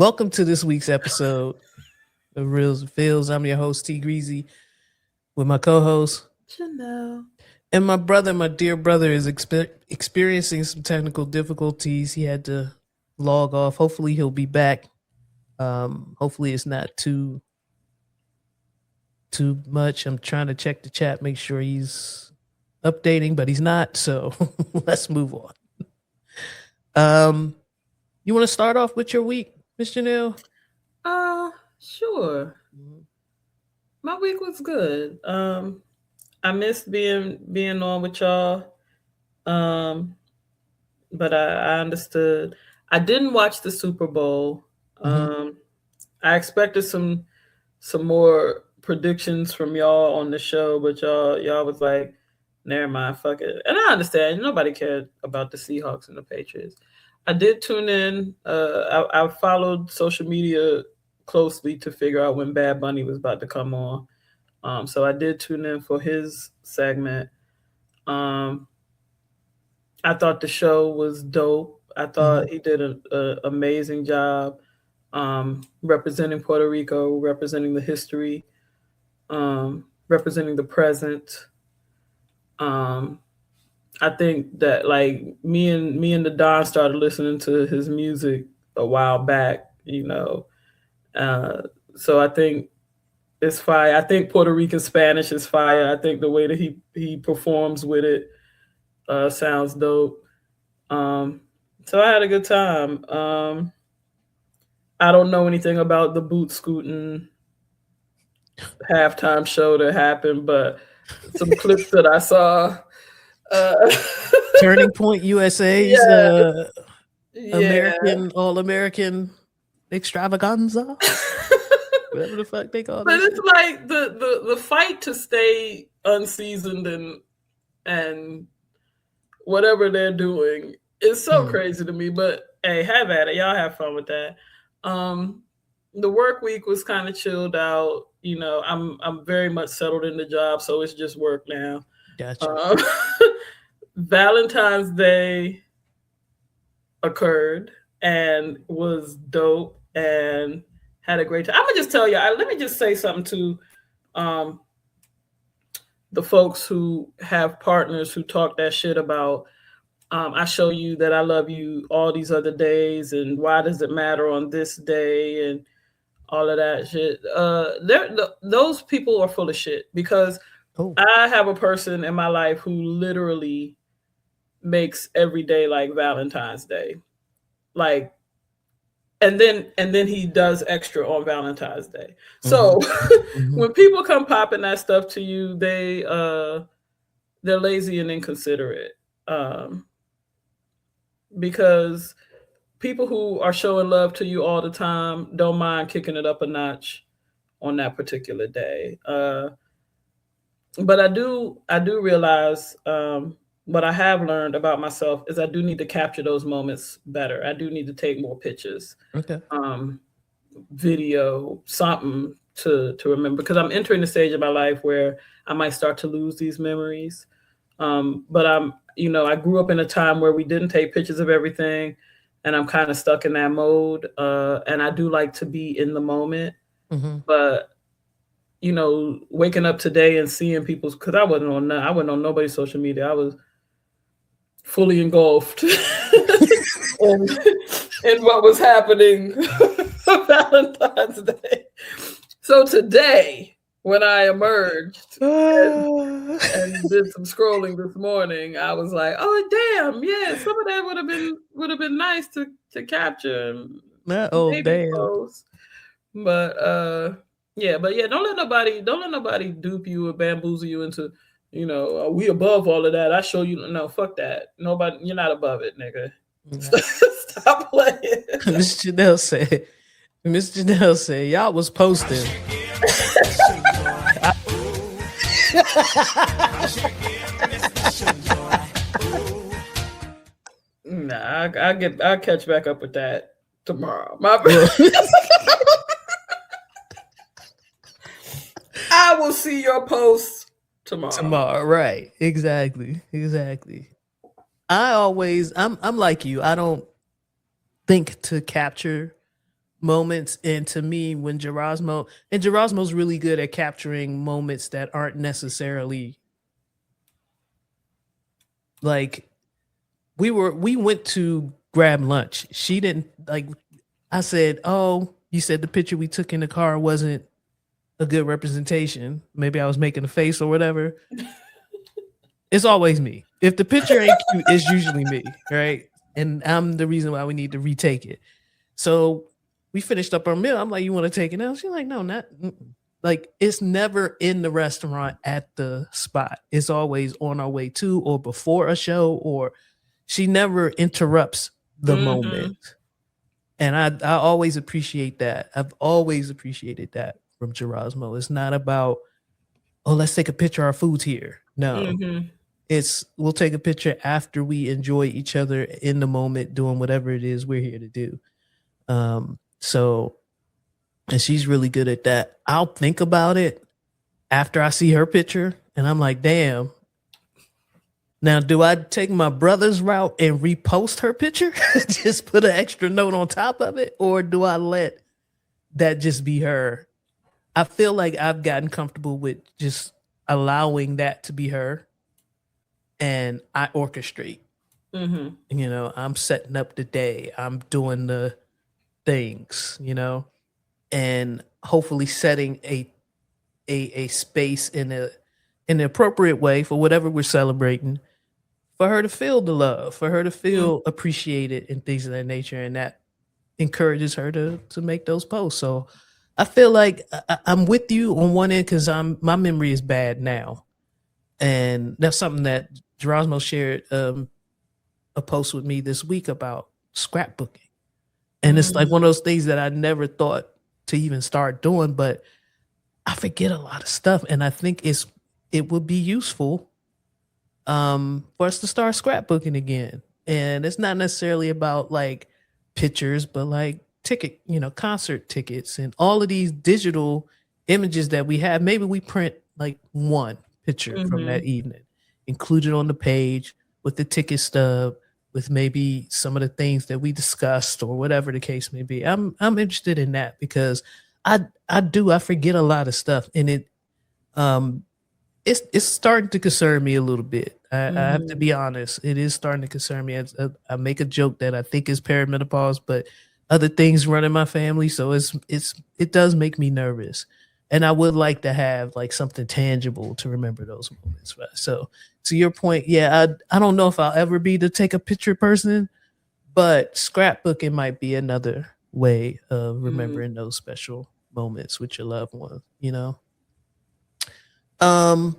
Welcome to this week's episode of Reals&Feels. I'm your host, T Greasy, with my co-host. Chanel. And my brother, my dear brother, is experiencing some technical difficulties. He had to log off. Hopefully he'll be back. Hopefully it's not too much. I'm trying to check the chat, make sure he's updating, but he's not. So let's move on. You want to start off with your week, Miss Janelle? Sure. My week was good. I missed being on with y'all. But I understood. I didn't watch the Super Bowl. I expected some more predictions from y'all on the show, but y'all was like, never mind, fuck it. And I understand. Nobody cared about the Seahawks and the Patriots. I did tune in. I followed social media closely to figure out when Bad Bunny was about to come on. So I did tune in for his segment. I thought the show was dope. I thought he did an amazing job representing Puerto Rico, representing the history, representing the present. I think that like me and the Don started listening to his music a while back, so I think it's fire. I think Puerto Rican Spanish is fire. I think the way that he performs with it sounds dope. So I had a good time. I don't know anything about the boot scooting halftime show that happened, but some clips that I saw. Turning Point USA's American All-American Extravaganza. Whatever the fuck they call it. But it's like the fight to stay unseasoned and whatever they're doing is so crazy to me. But hey, have at it. Y'all have fun with that. The work week was kind of chilled out. I'm very much settled in the job, so it's just work now. Gotcha. Valentine's Day occurred and was dope and had a great time. I'm gonna just tell you. Let me just say something to the folks who have partners who talk that shit about. I show you that I love you all these other days, and why does it matter on this day and all of that shit. Those people are full of shit because I have a person in my life who literally makes every day like Valentine's Day, like, and then he does extra on Valentine's Day. So when people come popping that stuff to you, they're lazy and inconsiderate, because people who are showing love to you all the time don't mind kicking it up a notch on that particular day. But I do realize what I have learned about myself is I do need to capture those moments better. I do need to take more pictures, video, something to remember, because I'm entering the stage of my life where I might start to lose these memories. But I grew up in a time where we didn't take pictures of everything, and I'm kind of stuck in that mode. And I do like to be in the moment. But waking up today and seeing people's, because I wasn't on nobody's social media. I was fully engulfed in what was happening on Valentine's Day. So today, when I emerged and did some scrolling this morning, I was like, "Oh damn, yeah, some of that would have been nice to capture." Damn. Post. But don't let nobody dupe you or bamboozle you into, we above all of that. I show you, no, fuck that. Nobody, you're not above it, nigga. Stop playing. Miss Janelle said, y'all was posting. Nah, I'll catch back up with that tomorrow. I will see your posts tomorrow. Right. Exactly. I'm like you. I don't think to capture moments, and to me, when Gerasmo's really good at capturing moments that aren't necessarily like we went to grab lunch. She didn't like I said, "Oh, you said the picture we took in the car wasn't a good representation. Maybe I was making a face or whatever." It's always me. If the picture ain't cute, it's usually me, right? And I'm the reason why we need to retake it. So we finished up our meal. I'm like, "You want to take it now?" She's like, "No, not." Mm-mm. Like it's never in the restaurant at the spot. It's always on our way to or before a show, or she never interrupts the moment. Mhm. And I always appreciate that. I've always appreciated that from Gerasmo. It's not about, oh, let's take a picture, our food's here. No. Mhm. It's we'll take a picture after we enjoy each other in the moment doing whatever it is we're here to do. So and she's really good at that. I'll think about it after I see her picture and I'm like, damn. Now, do I take my brother's route and repost her picture? Just put an extra note on top of it? Or do I let that just be her? I feel like I've gotten comfortable with just allowing that to be her and I orchestrate. Mhm. I'm setting up the day, I'm doing the things, and hopefully setting a space in the appropriate way for whatever we're celebrating for her to feel the love, for her to Mm. feel appreciated and things of that nature, and that encourages her to make those posts. So I feel like I'm with you on one end because my memory is bad now, and that's something that Gerasmo shared a post with me this week about scrapbooking, and it's like one of Mhm. those things that I never thought to even start doing, but I forget a lot of stuff, and I think it would be useful for us to start scrapbooking again. And it's not necessarily about like pictures, but like concert tickets and all of these digital images that we have. Maybe we print like one picture from that Mhm. evening, include it on the page with the ticket stub, with maybe some of the things that we discussed or whatever the case may be. I'm interested in that because I forget a lot of stuff, and um it's starting to concern me a little bit. I have to Mhm. be honest. It is starting to concern me. I make a joke that I think is perimenopause, but other things run in my family, so it does make me nervous. And I would like to have like something tangible to remember those moments. Right? So to your point, yeah, I don't know if I'll ever be the take a picture person, but scrapbooking might be another way of Mhm. remembering those special moments with your loved one. Um,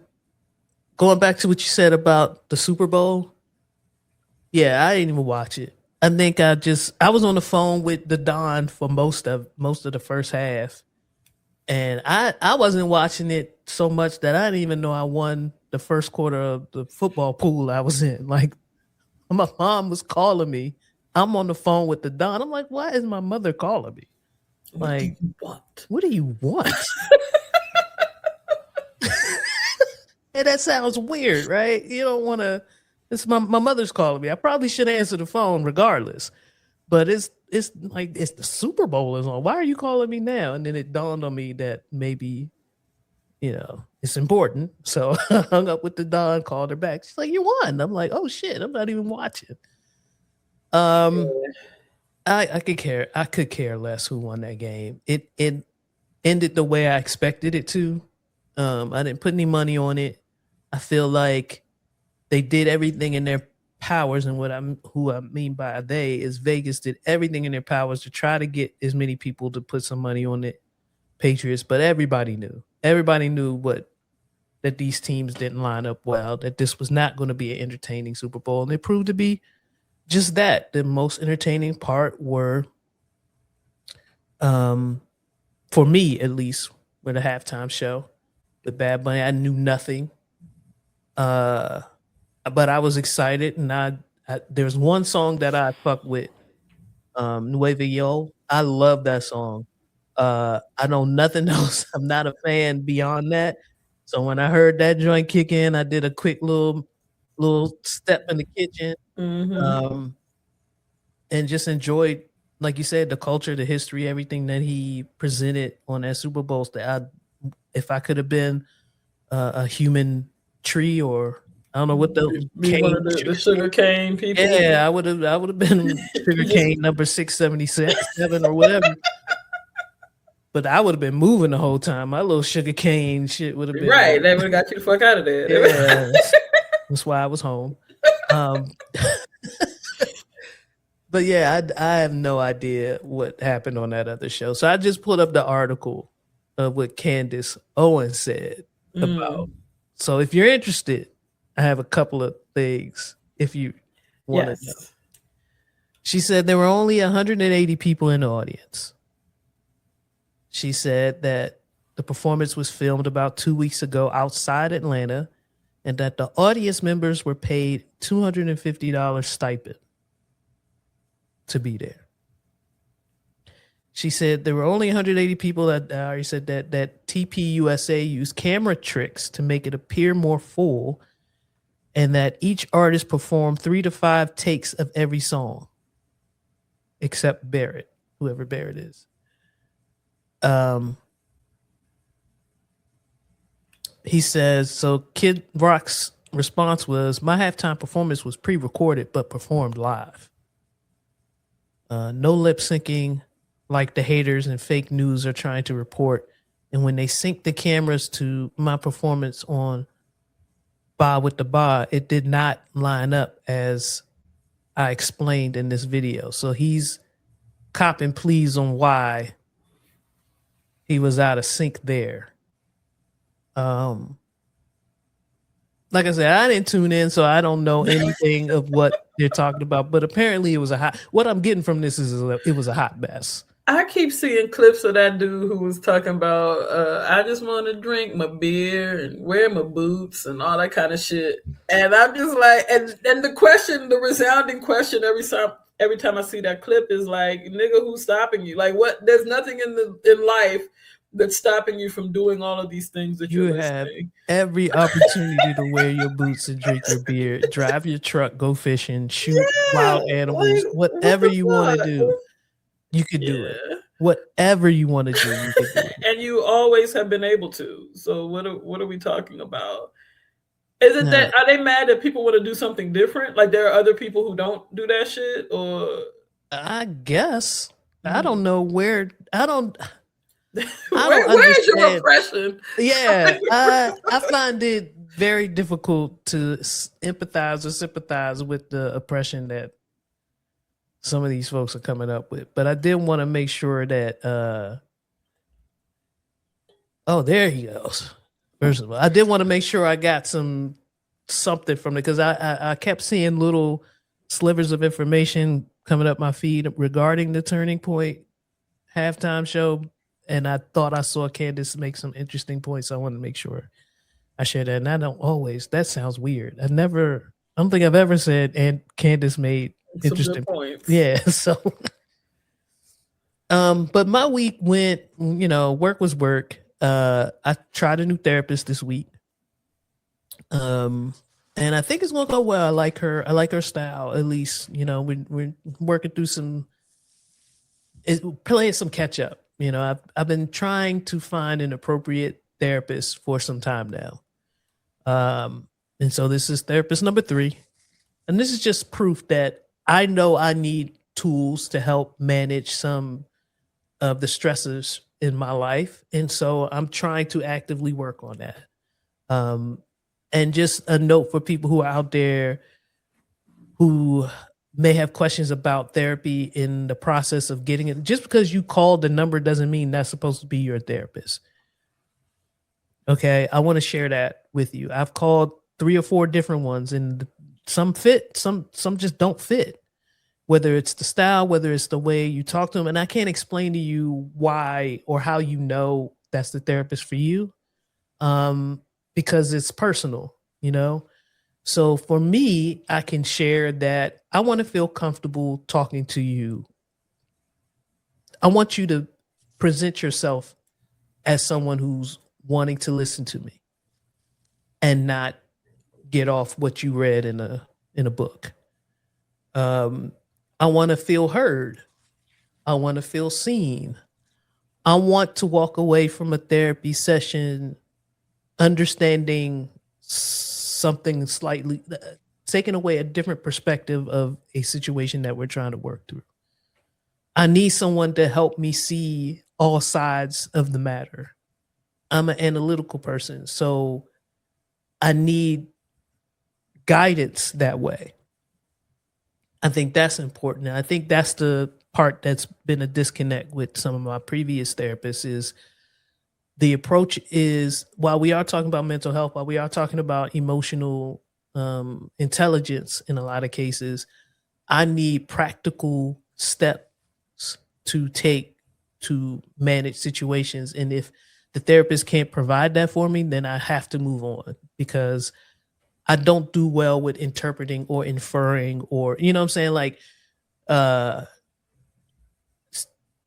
Going back to what you said about the Super Bowl, yeah, I didn't even watch it. I think I was on the phone with the Don for most of the first half, and I wasn't watching it so much that I didn't even know I won the first quarter of the football pool I was in. Like my mom was calling me. I'm on the phone with the Don. I'm like, why is my mother calling me? What do Like, you want? what do you want? And that sounds weird, right? You don't want to. It's my mother's calling me. I probably should answer the phone regardless. But it's like it's the Super Bowl is on. Why are you calling me now? And then it dawned on me that maybe it's important. So I hung up with the Don, called her back. She's like, "You won." I'm like, "Oh shit, I'm not even watching." Um, Yeah. I could care less who won that game. It ended the way I expected it to. I didn't put any money on it. I feel like they did everything in their powers, and who I mean by they is Vegas did everything in their powers to try to get as many people to put some money on the Patriots, but everybody knew what that these teams didn't line up well, that this was not going to be an entertaining Super Bowl, and it proved to be just that. The most entertaining part were, um, for me at least, were the halftime show with Bad Bunny. I knew nothing, uh, but I was excited, and there's one song that I fuck with, Nueve Yo. I love that song. I know nothing else. I'm not a fan beyond that. So when I heard that joint kick in, I did a quick little step in the kitchen, Mhm. um, and just enjoyed like you said, the culture, the history, everything that he presented on that Super Bowl. If I could have been a human tree, or I don't know what the Be one of the sugar cane people. yeah, I would have been sugar You just cane number 677 or whatever. But I would have been moving the whole time. My little sugar cane shit would have been right. They would have got you the fuck out of there. yeah. That's why I was home. Um, but yeah, I have no idea what happened on that other show. So I just pulled up the article of what Candace Owens said about. So if you're interested, I have a couple of things if you want to know. Yes. She said there were only 180 people in the audience. She said that the performance was filmed about 2 weeks ago outside Atlanta, and that the audience members were paid $250 stipend to be there. She said there were only 180 people. That I already said that TPUSA used camera tricks to make it appear more full, and that each artist performed 3 to 5 takes of every song, except Barrett, whoever Barrett is. He says, so Kid Rock's response was, my halftime performance was pre-recorded but performed live. No lip syncing like the haters and fake news are trying to report. And when they sync the cameras to my performance on Ba with the Ba, it did not line up as I explained in this video. So he's copping pleas on why he was out of sync there. Like I said, I didn't tune in, so I don't know anything of what they're talking about. But apparently, it was a hot. What I'm getting from this is it was a hot mess. I keep seeing clips of that dude who was talking about, I just want to drink my beer and wear my boots and all that kind of shit. And I'm just like, and the question, the resounding question every time I see that clip is like, nigga, who's stopping you? Like, what? There's nothing in life that's stopping you from doing all of these things that You you're have listening. every opportunity to wear your boots and drink your beer, drive your truck, go fishing, shoot wild animals, like, whatever what you want to fuck? do, you could do it. Whatever you want to do, you could do it. And you always have been able to. So what are we talking about? Is it that are they mad that people want to do something different? Like there are other people who don't do that shit, or I guess I don't know where I don't. Where's your repression? Yeah, I find it very difficult to empathize or sympathize with the oppression that some of these folks are coming up with. But I did want to make sure that oh, there he goes. First of all, I did want to make sure I got something from it, because I kept seeing little slivers of information coming up my feed regarding the Turning Point halftime show, and I thought I saw Candace make some interesting points. So I wanted to make sure I share that. And I don't always. That sounds weird. I don't think I've ever said and Candace made some interesting points. Yeah. So, but my week went. Work was work. I tried a new therapist this week. And I think it's gonna go well. I like her style. At least, we're working through playing some catch up. I've been trying to find an appropriate therapist for some time now. And so this is therapist number 3. And this is just proof that I know I need tools to help manage some of the stresses in my life. And so I'm trying to actively work on that. And just a note for people who are out there who may have questions about therapy in the process of getting it. Just because you called the number doesn't mean that's supposed to be your therapist. Okay, I want to share that with you. I've called 3 or 4 different ones, and some fit, some just don't fit. Whether it's the style, whether it's the way you talk to them, and I can't explain to you why or how you know that's the therapist for you, because it's personal, So for me, I can share that I want to feel comfortable talking to you. I want you to present yourself as someone who's wanting to listen to me and not get off what you read in a book. I want to feel heard. I want to feel seen. I want to walk away from a therapy session understanding something slightly, taking away a different perspective of a situation that we're trying to work through. I need someone to help me see all sides of the matter. I'm an analytical person, so I need guidance that way. I think that's important. And I think that's the part that's been a disconnect with some of my previous therapists is the approach is while we are talking about mental health, while we are talking about emotional intelligence in a lot of cases, I need practical steps to take to manage situations. And if the therapist can't provide that for me, then I have to move on because I don't do well with interpreting or inferring or, you know what I'm saying? Like, uh,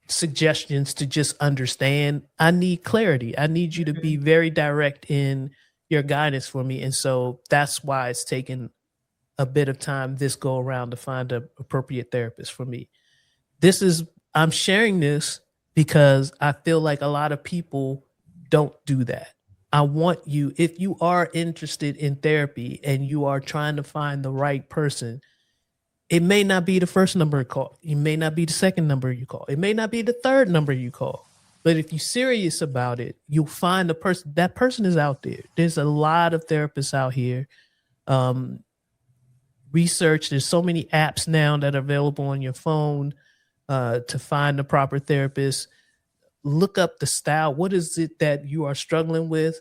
suggestions to just understand. I need clarity. I need you to be Mhm. very direct in your guidance for me. And so that's why it's taken a bit of time this go around to find an appropriate therapist for me. This is, I'm sharing this because I feel like a lot of people don't do that. I want you, if you are interested in therapy and you are trying to find the right person, it may not be the first number you call. It may not be the second number you call. It may not be the third number you call. But if you're serious about it, you'll find the person. That person is out there. There's a lot of therapists out here. Um, Research. There's so many apps now that are available on your phone to find the proper therapist. Look up the style. What is it that you are struggling with?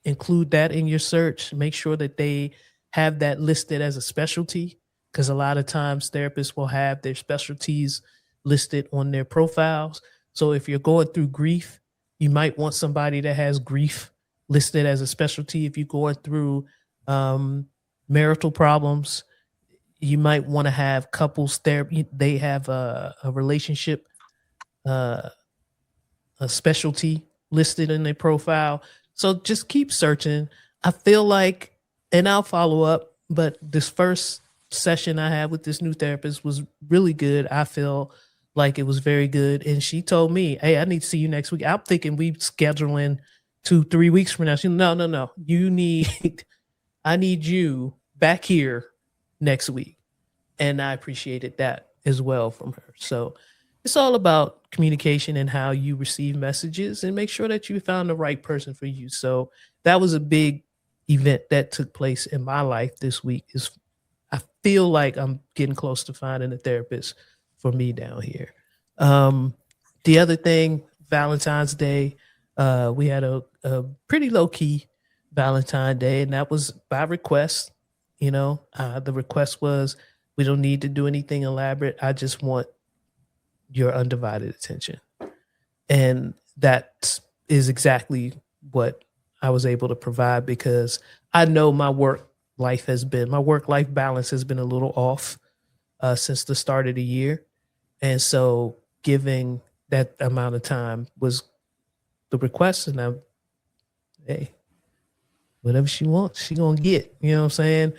Include that in your search. Make sure that they have that listed as a specialty because a lot of times therapists will have their specialties listed on their profiles. So if you're going through grief, you might want somebody that has grief listed as a specialty. If you're going through um, marital problems, you might want to have couples therapy. They have a relationship uh, a specialty listed in their profile. So just keep searching. I feel like, and I'll follow up, but this first session I had with this new therapist was really good. I feel like it was very good. And she told me, hey, I need to see you next week. I'm thinking we scheduling 2, 3 weeks from now. She, no, no, no. You need, I need you back here next week. And I appreciated that as well from her. So it's all about communication and how you receive messages and make sure that you found the right person for you. So that was a big event that took place in my life this week. Is I feel like I'm getting close to finding a therapist for me down here. Um, the other thing, Valentine's Day, we had a pretty low key Valentine Day, and that was by request. You know, the request was we don't need to do anything elaborate. I just want your undivided attention. And that is exactly what I was able to provide because I know my work life balance has been a little off since the start of the year. And so giving that amount of time was the request. And I'm, hey, whatever she wants, she gonna get. You know what I'm saying?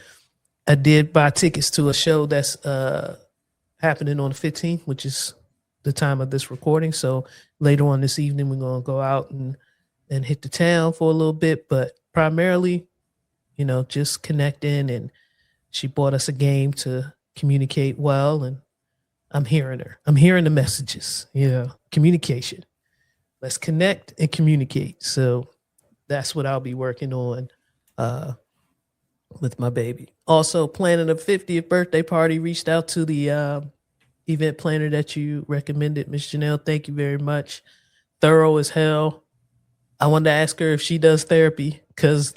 I did buy tickets to a show that's happening on the 15th, which is the time of this recording. So later on this evening, we're gonna go out and hit the town for a little bit, but primarily, you know, just connecting. And she bought us a game to communicate well, and I'm hearing her. I'm hearing the messages. You know, communication. Let's connect and communicate. So that's what I'll be working on uh, with my baby. Also, planning a 50th birthday party. Reached out to the event planner that you recommended, Miss Janelle. Thank you very much. Thorough as hell. I wanted to ask her if she does therapy because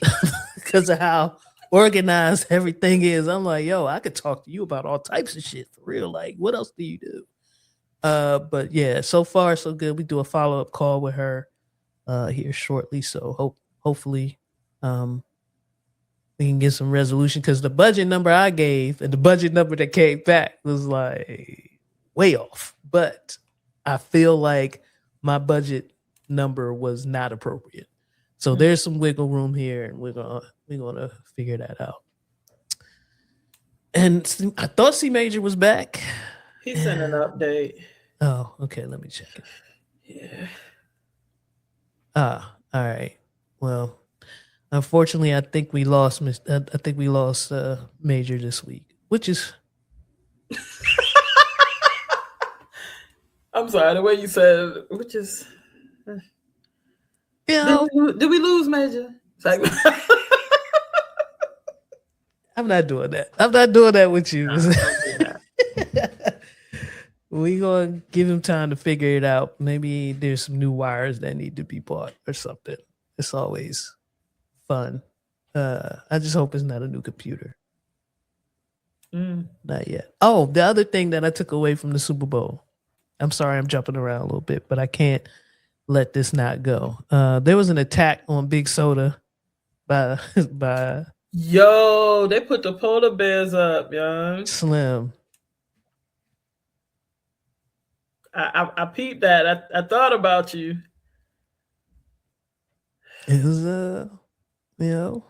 because of how organized everything is. I'm like, yo, I could talk to you about all types of shit for real. Like, what else do you do? But yeah, so far so good. We do a follow up call with her here shortly. So hopefully um we can get some resolution because the budget number I gave and the budget number that came back was like way off. But I feel like my budget number was not appropriate. So Mm. there's some wiggle room here, and we're gonna figure that out. And I thought C Major was back. He sent an update. Oh, okay. Let me check it. Yeah. All right. Well, unfortunately, I think we lost Major this week, which is I'm sorry, the way you said, which is, you know did we lose Major? It's like, I'm not doing that. I'm not doing that with you. nah, don't do that. We gonna give him time to figure it out. Maybe there's some new wires that need to be bought or something. It's always fun. I just hope it's not a new computer. Mm. Not yet. Oh, the other thing that I took away from the Super Bowl. I'm sorry, I'm jumping around a little bit, but I can't let this not go. There was an attack on Big Soda by by Yo, they put the polar bears up, young. Slim. I peeped that. I thought about you. It was you know,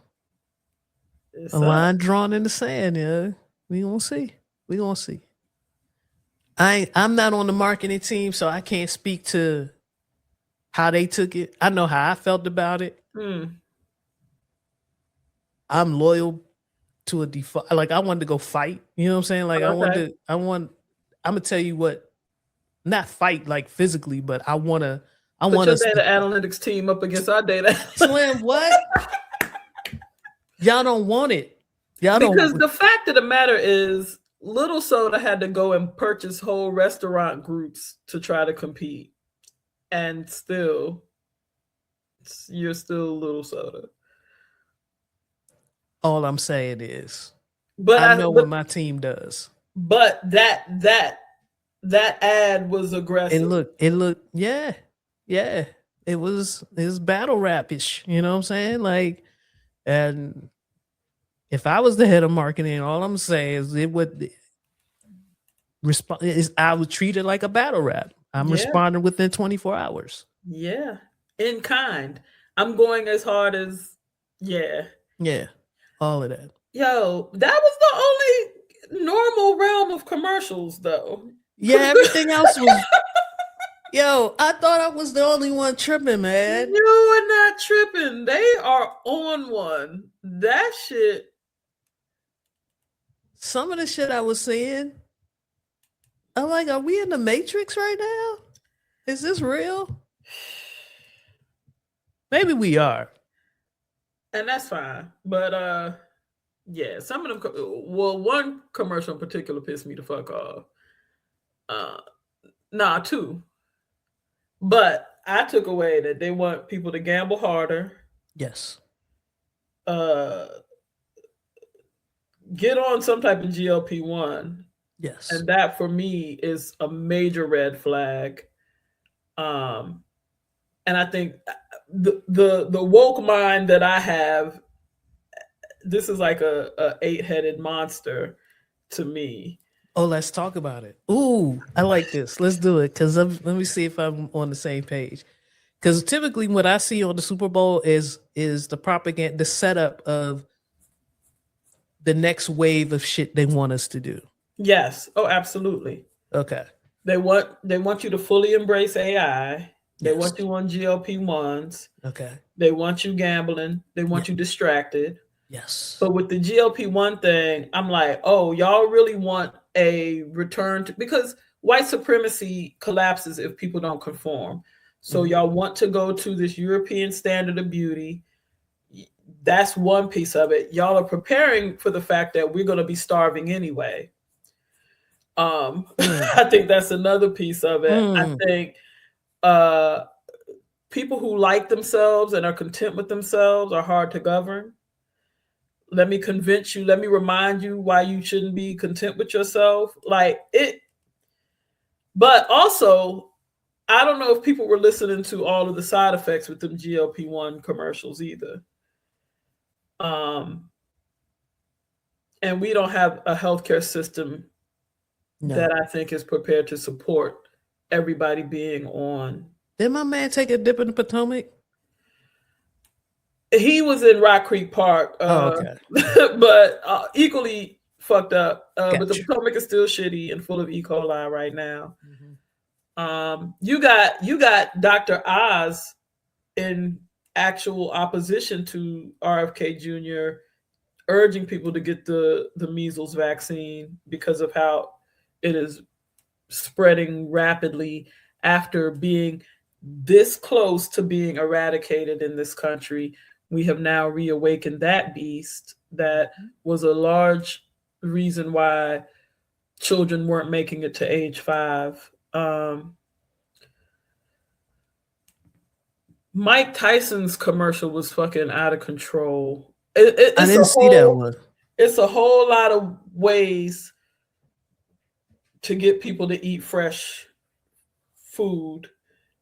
a It's up. line drawn in the sand. Yeah, we gonna see. We gonna see. I'm not on the marketing team, so I can't speak to how they took it. I know how I felt about it. Hmm. I'm loyal to a default. Like I wanted to go fight. You know what I'm saying? Like Okay. I'm gonna tell you what. Not fight like physically, but I wanna. I Put want your us data to analytics team up against our data. Slim. What? Y'all don't want it. Y'all Because don't. the fact of the matter is, Little Soda had to go and purchase whole restaurant groups to try to compete. And still, you're still Little Soda. All I'm saying is, But I I know but what my team does. but that ad was And aggressive. look, yeah, yeah. It was battle rap-ish, you know what I'm saying? Like, and if I was the head of marketing, all I'm saying is it would respond is I would treat it like a battle rap. I'm Yeah, responding within 24 hours. yeah. In kind. I'm going as hard as yeah. Yeah. All of that. Yo, that was the only normal realm of commercials though. Yeah, Cause everything else was yo, I thought I was the only one tripping, man. you are not tripping. They are on one. That shit. Some of the shit I was seeing, I'm like, are we in the Matrix right now? Is this real? Maybe we are. And that's fine. But yeah, some of them well, one commercial in particular pissed me the fuck off. Uh nah, two. But I took away that they want people to gamble harder, Yes. uh get on some type of GLP-1. Yes. And that for me is a major red flag. Um and I think the woke mind that I have, this is like a eight-headed monster to me. Oh, let's talk about it. Ooh, I like this. Let's do it. Cause let me see if I'm on the same page. Because typically what I see on the Super Bowl is the propaganda, the setup of the next wave of shit they want us to do. Yes. Oh, absolutely. Okay. They want you to fully embrace AI. They Yes. want you on GLP-1s. Okay. They want you gambling. They Yeah. want you distracted. Yes. But with the GLP-1 thing, I'm like, oh, y'all really want a return to, because white supremacy collapses if people don't conform. So Mhm. y'all want to go to this European standard of beauty. That's one piece of it. Y'all are preparing for the fact that we're going to be starving anyway. Mm. I think that's another piece of it. I Mm. think uh, people who like themselves and are content with themselves are hard to govern. Let me convince you, let me remind you why you shouldn't be content with yourself. Like it, but also, I don't know if people were listening to all of the side effects with them GLP-1 commercials either. Um, and we don't have a healthcare system that No. I think is prepared to support everybody being on. Did my man take a dip in the Potomac? He was in Rock Creek Park, Oh, okay. but equally fucked up. But the Gotcha. Potomac is still shitty and full of E. coli right now. Mhm. You got Dr. Oz in actual opposition to RFK Jr. urging people to get the measles vaccine because of how it is spreading rapidly after being this close to being eradicated in this country. We have now reawakened that beast that was a large reason why children weren't making it to age 5. Mike Tyson's commercial was fucking out of control. I didn't see that one. It's a whole lot of ways to get people to eat fresh food.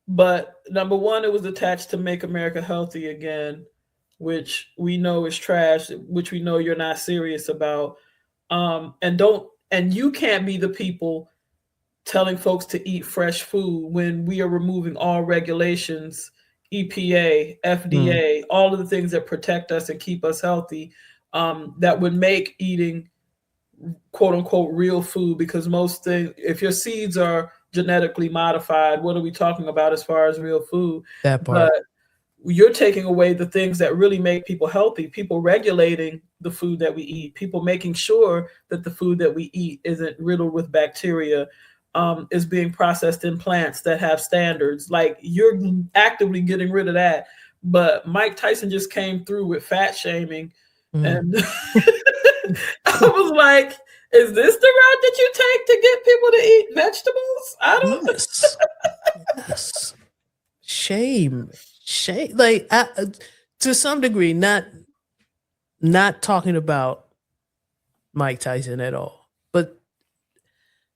But number one, it was attached to Make America Healthy Again, which we know is trash, which we know you're not serious about. And you can't be the people telling folks to eat fresh food when we are removing all regulations, EPA, FDA, all of the things that protect us and keep us healthy, that would make eating quote unquote real food, because most things, if your seeds are genetically modified, what are we talking about as far as real food? That part. But you're taking away the things that really make people healthy, people regulating the food that we eat, people making sure that the food that we eat isn't riddled with bacteria, is being processed in plants that have standards. Like, you're actively getting rid of that. But Mike Tyson just came through with fat shaming. And I was like, is this the route that you take to get people to eat vegetables? I don't. Yes. Yes. Shame. Like, to some degree, not talking about Mike Tyson at all, but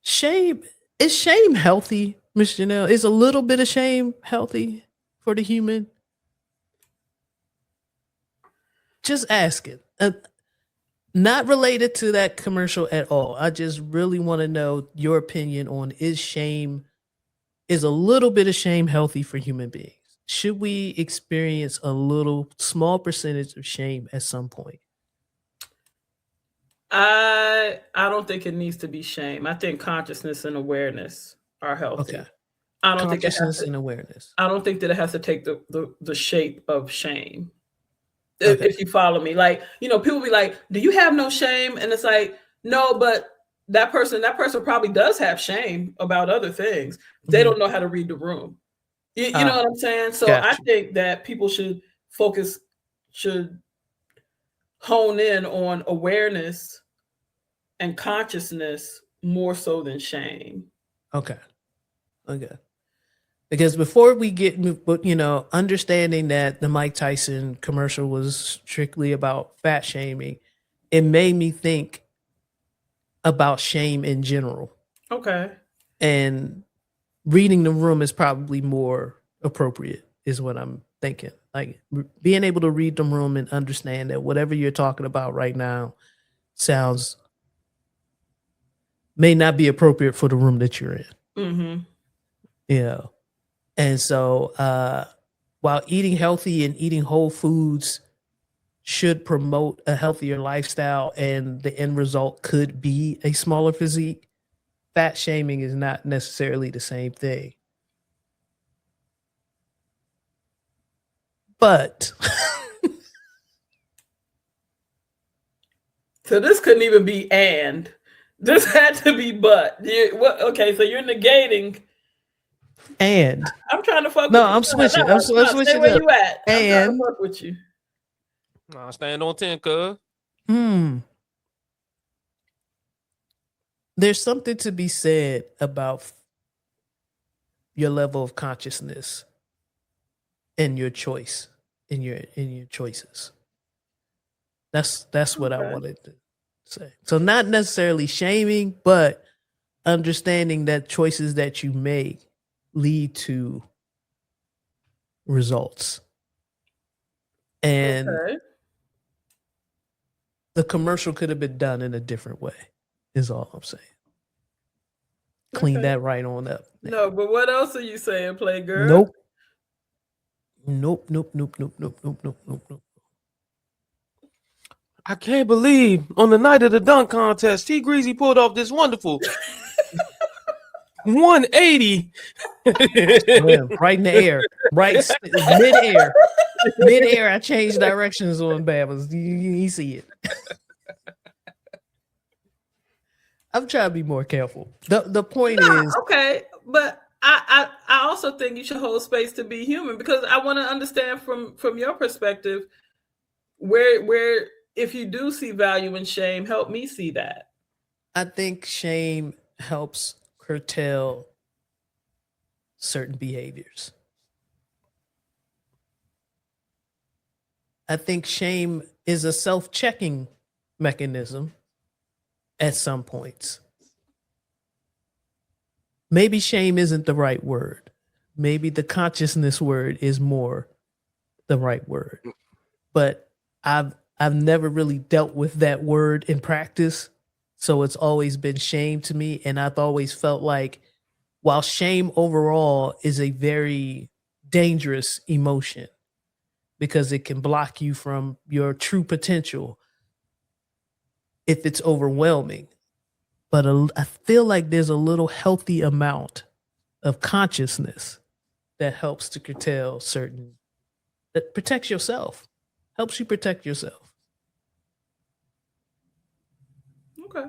shame. Is shame healthy, Miss Janelle? Is a little bit of shame healthy for the human? Just ask it. Not related to that commercial at all. I just really want to know your opinion on, is a little bit of shame healthy for human beings? Should we experience a little small percentage of shame at some point? I don't think it needs to be shame. I think consciousness and awareness are healthy. Okay. I don't think it has Consciousness to, and awareness. I don't think that it has to take the shape of shame. Okay. If you follow me, like, people be like, "Do you have no shame?" And it's like, no, but that person probably does have shame about other things. They don't know how to read the room. You know what I'm saying? So I Gotcha. think that people should hone in on awareness and consciousness more so than shame. Okay. Because before we get, understanding that the Mike Tyson commercial was strictly about fat shaming, it made me think about shame in general. Okay. And reading the room is probably more appropriate, is what I'm thinking. Like, being able to read the room and understand that whatever you're talking about right now may not be appropriate for the room that you're in. Mm-hmm. Yeah. And so while eating healthy and eating whole foods should promote a healthier lifestyle, and the end result could be a smaller physique, fat shaming is not necessarily the same thing. But so this couldn't even be and. This had to be but. Okay, so you're negating. And I'm trying to fuck no, with you. I'm switching. No, I'm switching. stay where you at. I'm trying And to fuck with you. Nah, stand on 10, cuz. There's something to be said about your level of consciousness and your choice in your choices. That's what I wanted to say. So not necessarily shaming, but understanding that choices that you make lead to results. And the commercial could have been done in a different way, is all I'm saying. Clean that right on up. No, but what else are you saying, Play Girl? Nope. I can't believe on the night of the dunk contest, T Greasy pulled off this wonderful 180. Man, right in the air, midair. Midair, I changed directions on Babbles. You see it. I'm trying to be more careful. The point is, okay, but I also think you should hold space to be human, because I want to understand from your perspective where if you do see value in shame, help me see that. I think shame helps curtail certain behaviors. I think shame is a self-checking mechanism at some points. Maybe shame isn't the right word. Maybe the consciousness word is more the right word. But I've never really dealt with that word in practice. So it's always been shame to me. And I've always felt like while shame overall is a very dangerous emotion because it can block you from your true potential if it's overwhelming. But I feel like there's a little healthy amount of consciousness that helps to curtail certain, that protects yourself, helps you protect yourself. Okay.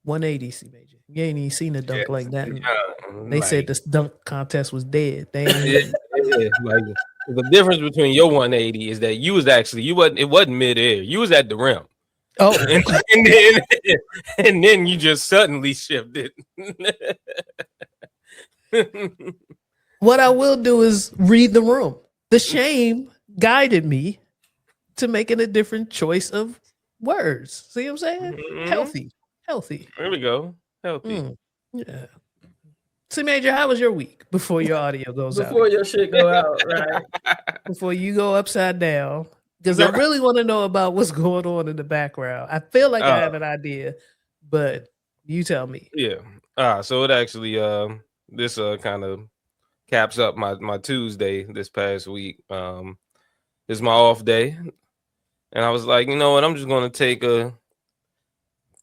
180 C Major. You ain't even seen a dunk like that. They Like, said this dunk contest was dead. They ain't like the difference between your 180 is that you wasn't it wasn't midair. You was at the rim. Oh, and then you just suddenly shifted. what I will do is read the room. The shame guided me to making a different choice of words. See what I'm saying? Mhm. Healthy. There we go. Healthy. Yeah. See, Major, how was your week before your audio goes out? Before your shit go out, right? Before you go upside down. Because I really want to know about what's going on in the background. I feel like I have an idea, but you tell me. Yeah. So it actually this kind of caps up my Tuesday this past week. It's my off day. And I was like, you know what, I'm just gonna take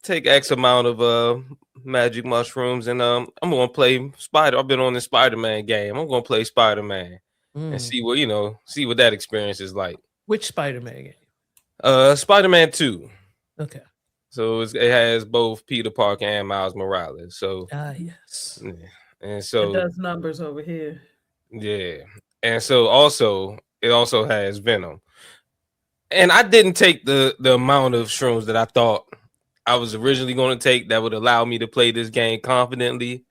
X amount of magic mushrooms and I'm gonna play Spider. I've been on the Spider-Man game. I'm gonna play Spider-Man and see what that experience is like. Which Spider-Man game? Spider-Man 2. Okay. So it has both Peter Parker and Miles Morales. So yes. Yeah. And so it does numbers over here. Yeah. And so it also has Venom. And I didn't take the amount of shrooms that I thought I was originally going to take that would allow me to play this game confidently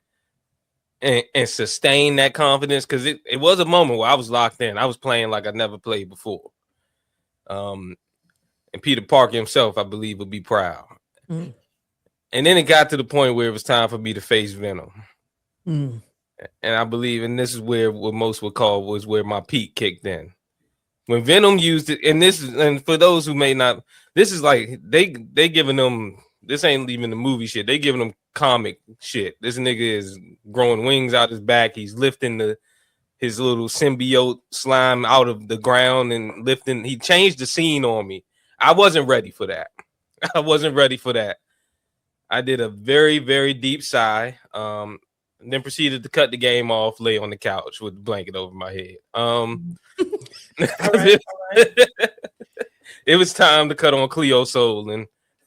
and sustain that confidence, because it was a moment where I was locked in. I was playing like I never played before. And Peter Parker himself, I believe, would be proud. And then it got to the point where it was time for me to face Venom. And I believe, and this is where what most would call was where my peak kicked in. When Venom used it, and for those who may not, this is like they giving them, this ain't even the movie shit. They giving them comic shit. This nigga is growing wings out his back. He's lifting his little symbiote slime out of the ground and lifting. He changed the scene on me. I wasn't ready for that. I did a very, very deep sigh. And then proceeded to cut the game off, lay on the couch with the blanket over my head. All right. It was time to cut on Cleo Soul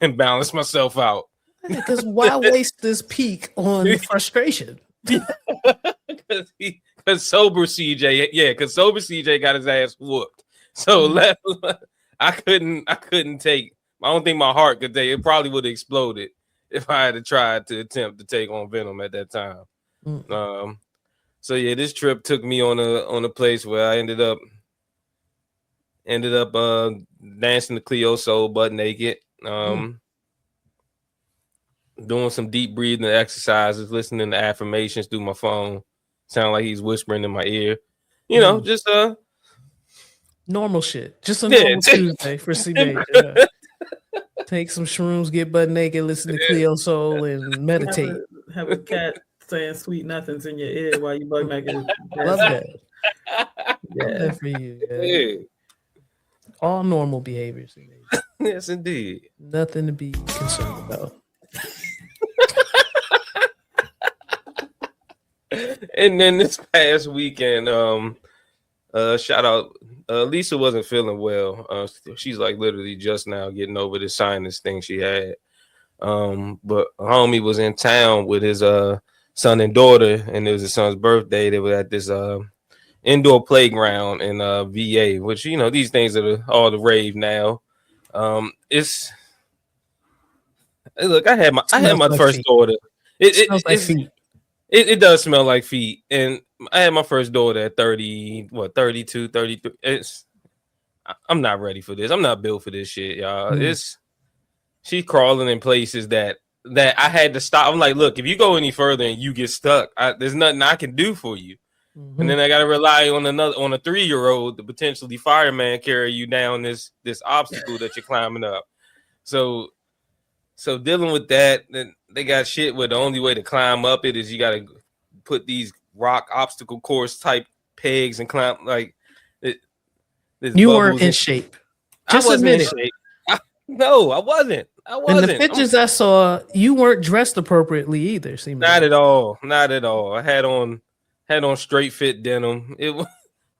and balance myself out. Because why waste this peak on frustration? Because sober CJ got his ass whooped. So I couldn't take. I don't think my heart could take. It probably would have exploded if I had tried to attempt to take on Venom at that time. So yeah, this trip took me on a place where I ended up dancing to Cleo Soul butt naked, doing some deep breathing exercises, listening to affirmations through my phone. Sound like he's whispering in my ear, just normal shit. Just a normal Tuesday for CJ. Take some shrooms, get butt naked, listen to Cleo Soul, and meditate. Have a cat saying sweet nothings in your ear while you butt naked. Love that. Love that for you. Yeah. All normal behaviors. Yes, indeed. Nothing to be concerned about. And then this past weekend, shout out, Lisa wasn't feeling well. She's like literally just now getting over the sinus thing she had. But a homie was in town with his son and daughter, and it was his son's birthday. They were at this indoor playground in VA, which these things are all the rave now. It's Look, I had my Like first feet. daughter. Smells like feet. It does smell like feet, and I had my first daughter at 30, 32, 33. I'm not ready for this. I'm not built for this shit, y'all. She's crawling in places that I had to stop. I'm like, look, if you go any further and you get stuck, there's nothing I can do for you. And then I got to rely on a 3-year-old to potentially fireman carry you down this obstacle that you're climbing up. So dealing with that, then they got shit where the only way to climb up it is you got to put these rock obstacle course type pegs and climb like it. You weren't in shape. Just I wasn't admit in it. shape. No, I wasn't. In the pictures I saw, you weren't dressed appropriately either. Not at all. Not at all. I had on straight fit denim. It was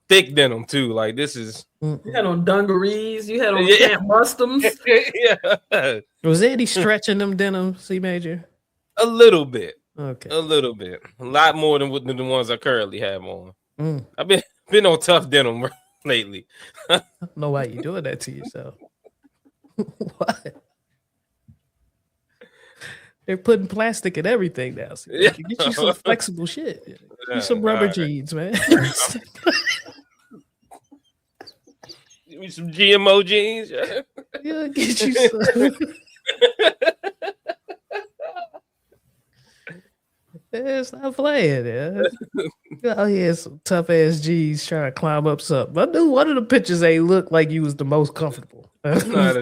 thick denim too. Like this is. You had on dungarees. You had on Yeah. Camp Bustums. Yeah. Was there any stretching them denim, C Major? A little bit. Okay. A little bit. A lot more than the ones I currently have on. Mm. I've been on tough denim lately. I don't know why you're doing that to yourself. What? They're putting plastic in everything now. So Yeah. get you some flexible shit. Get you some rubber jeans, man. Give me some GMO jeans. Yeah, get you some. Yeah, stop playing, yeah. You out here some tough ass G's trying to climb up something. I knew one of the pictures ain't look like you was the most comfortable. Not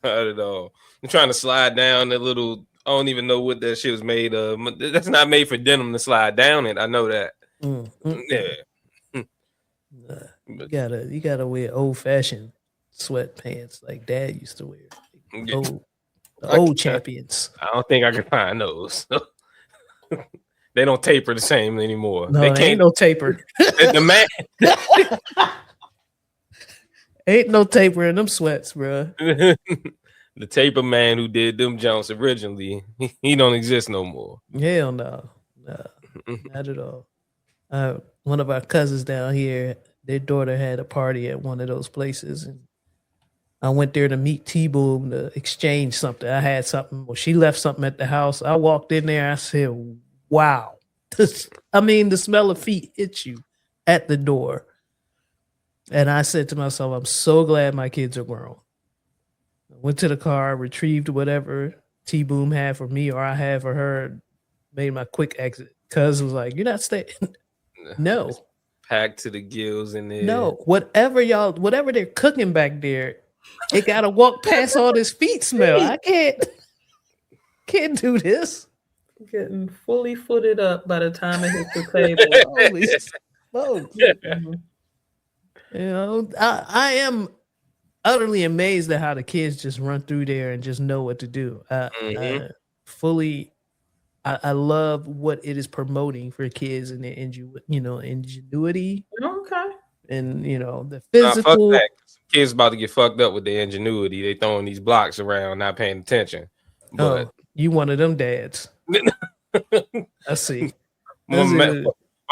at all. I'm trying to slide down that little. I don't even know what that shit was made of. That's not made for denim to slide down it. I know that. Yeah. You gotta wear old fashioned sweatpants like Dad used to wear. Old champions. I don't think I can find those. They don't taper the same anymore. No, they ain't no taper. The man ain't no taper in them sweats, bro. The taper man who did them jumps originally, he don't exist no more. Hell no, not at all. One of our cousins down here, their daughter had a party at one of those places, and I went there to meet T-Boom to exchange something. I had something. Well, she left something at the house. I walked in there. I said, "Wow." The smell of feet hit you at the door. And I said to myself, I'm so glad my kids are grown. I went to the car, retrieved whatever T-Boom had for me or I had for her, made my quick exit. Cuz was like, "You're not staying." No. Packed to the gills in there. No. Whatever they're cooking back there, it gotta walk past all this feet smell. I can't do this. Getting fully footed up by the time it hits the table. Holy smokes. You know, I am utterly amazed at how the kids just run through there and just know what to do. I love what it is promoting for kids and their ingenuity. Okay. And the physical. Fuck that. Kids about to get fucked up with their ingenuity. They throwing these blocks around, not paying attention. But you one of them dads. I see. My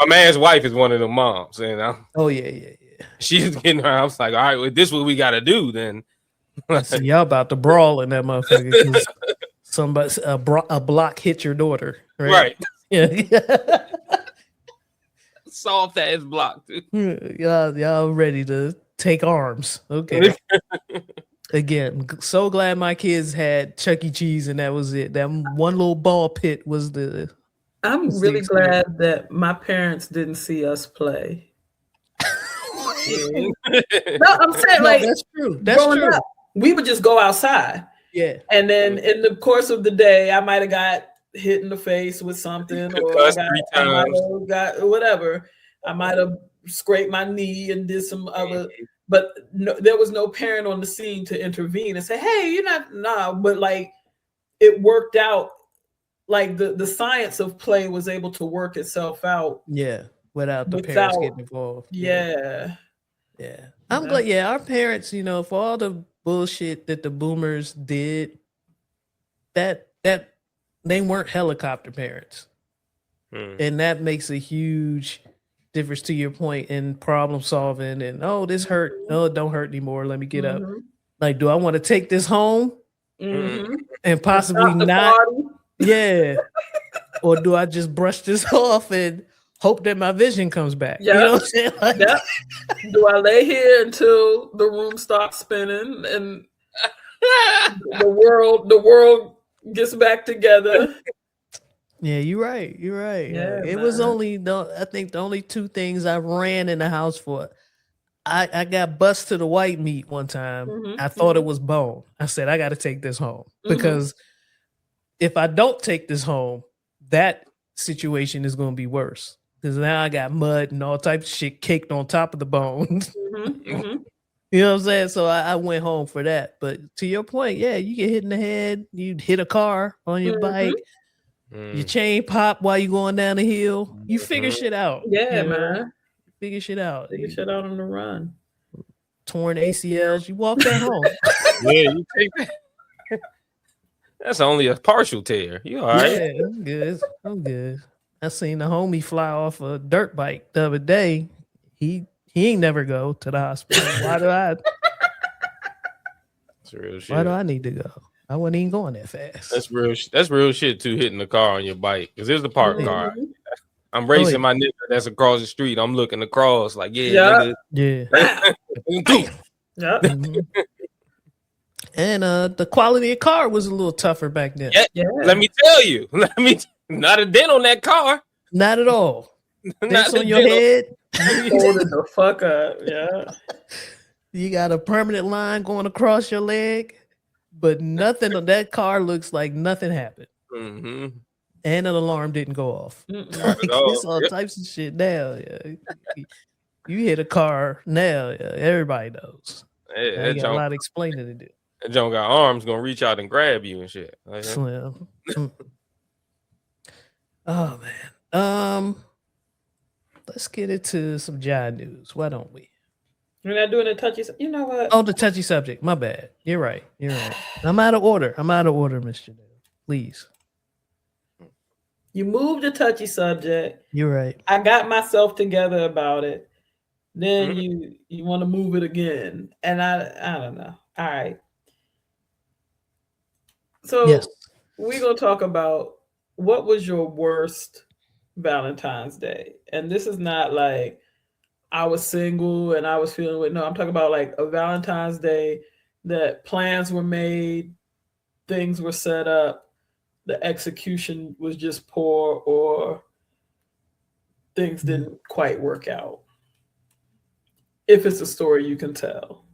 man's wife is one of them moms, and yeah. She's getting her. I was like, all right, well, this is what we got to do then. So y'all about to brawl in that motherfucker. Somebody a block hit your daughter, right? Yeah. Soft ass block, dude. Y'all ready to take arms? Okay. Again, so glad my kids had Chuck E. Cheese and that was it. That one little ball pit was the. I'm really glad that my parents didn't see us play. No, I'm saying that's true. That's true. Up, we would just go outside. Yeah. And then in the course of the day, I might have got hit in the face with something, or I might have got whatever. I might have scraped my knee and did some other, but there was no parent on the scene to intervene and say, "Hey, you're not." Nah, but like it worked out like the science of play was able to work itself out Yeah, without the parents without, getting involved. yeah. Yeah. I'm glad. Yeah, our parents, for all the bullshit that the boomers did, that they weren't helicopter parents. And that makes a huge difference to your point in problem solving and this hurt. Oh, it don't hurt anymore. Let me get up. Like, do I want to take this home and possibly Stop the not? party. Yeah. Or do I just brush this off and hope that my vision comes back? Yep. You know what I'm saying? Like, Yep. Do I lay here until the room stops spinning and the world gets back together? Yeah, you're right. You're right. Yeah, It was man. I think the only two things I ran in the house for. I got bust to the white meat one time. I thought it was bone. I said, I got to take this home because if I don't take this home, that situation is going to be worse because now I got mud and all types of shit caked on top of the bones. You know what I'm saying? So I went home for that. But to your point, yeah, you get hit in the head, you hit a car on your bike, your chain pop while you going down the hill. You figure shit out. Yeah, man. Figure shit out. Figure shit out on the run. Torn ACLs, you walk that home. Yeah, you take that. That's only a partial tear. You all right? Yeah, I'm good. I'm good. I seen the homie fly off a dirt bike the other day. He ain't never go to the hospital. Why do I? That's real shit. Why do I need to go? I wasn't even going that fast. That's real. That's real shit too. Hitting the car on your bike because there's a parked car. I'm racing my nigga that's across the street. I'm looking across like, nigga. Yeah. Yep. And the quality of car was a little tougher back then. Yeah. Let me tell you. Not a dent on that car. Not at all. Not on your head. Hold it the fuck up. Yeah. You got a permanent line going across your leg, but nothing on that car looks like nothing happened. And an alarm didn't go off. It's all types of shit now. Yeah. You hit a car now, everybody knows. You got a lot of explaining to do. That John got arms gonna reach out and grab you and shit. Like, Slim. Oh man. Let's get into some jive news. Why don't we? We're not doing a touchy. You know what? Oh, the touchy subject. My bad. You're right. You're right. I'm out of order. Mr. New. Please. You moved the touchy subject. You're right. I got myself together about it. Then you want to move it again, and I don't know. All right. So we're gonna talk about what was your worst Valentine's Day, and this is not like I was single and I was feeling with. No, I'm talking about like a Valentine's Day that plans were made, things were set up, the execution was just poor, or things didn't quite work out. If it's a story you can tell.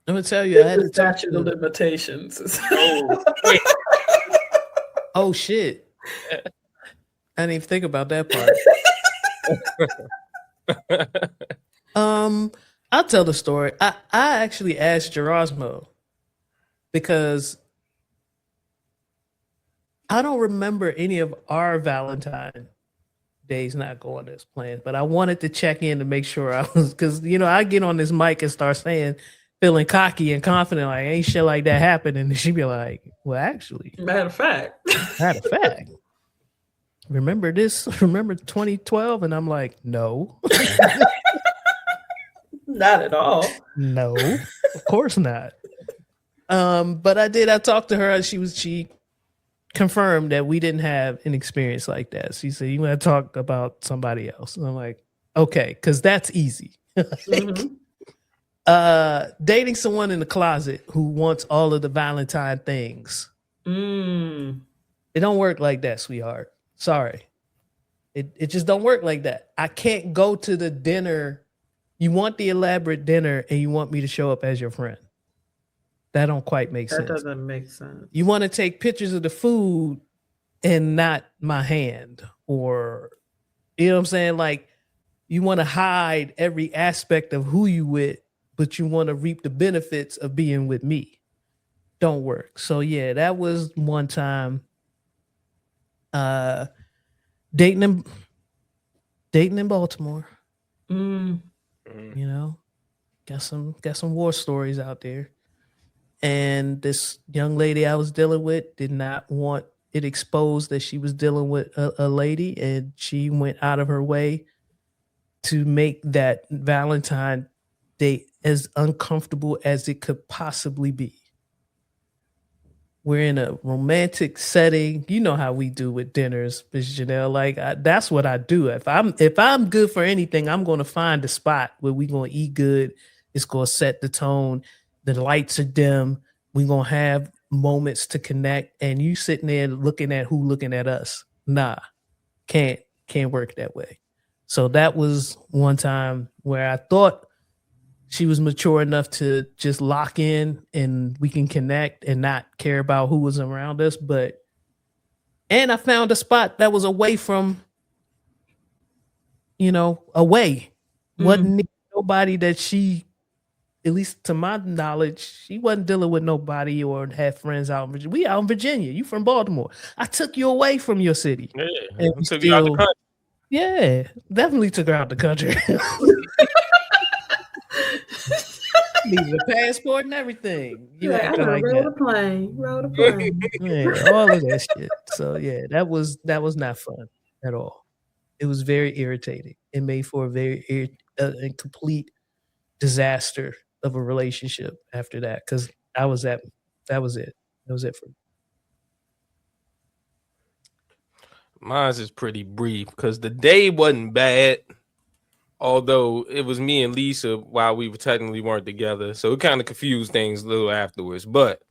I'm gonna tell you, I had to statute of limitations. Oh shit! I didn't even think about that part. I'll tell the story. I actually asked Gerasmo because I don't remember any of our Valentine days not going as planned, but I wanted to check in to make sure I was, because I get on this mic and start saying, feeling cocky and confident, like ain't shit like that happened, and she'd be like, well, actually, matter of fact, remember 2012? And I'm like, no. Not at all. No, of course not. But I talked to her. She confirmed that we didn't have an experience like that. She said, you want to talk about somebody else? And I'm like, okay, because that's easy. Dating someone in the closet who wants all of the Valentine things. It don't work like that, sweetheart. Sorry. It just don't work like that. I can't go to the dinner. You want the elaborate dinner and you want me to show up as your friend. That don't quite make sense. That doesn't make sense. You want to take pictures of the food and not my hand, or you know what I'm saying? Like, you want to hide every aspect of who you with, but you want to reap the benefits of being with me. Don't work. So yeah, that was one time Dating in Baltimore. Mm. You know, got some war stories out there. And this young lady I was dealing with did not want it exposed that she was dealing with a lady, and she went out of her way to make that Valentine date as uncomfortable as it could possibly be. We're in a romantic setting. You know how we do with dinners, Miss Janelle. Like that's what I do. If I'm good for anything, I'm going to find a spot where we're going to eat good. It's going to set the tone. The lights are dim. We're going to have moments to connect. And you sitting there looking at who looking at us. Nah, can't work that way. So that was one time where I thought she was mature enough to just lock in and we can connect and not care about who was around us. And I found a spot that was away from, away. Wasn't nobody that she, at least to my knowledge, she wasn't dealing with nobody or had friends out in Virginia. We out in Virginia. You from Baltimore. I took you away from your city. Yeah, And we took you out the country. yeah, definitely took her out the country. Needed a passport and everything. You I acting like rode that. a plane. Rode a plane. Yeah, all of that shit. So yeah, that was not fun at all. It was very irritating. It made for a very a complete disaster of a relationship after that because that was it. That was it for me. Mine's is pretty brief because the day wasn't bad, although it was me and Lisa while we technically weren't together, so it kind of confused things a little afterwards. But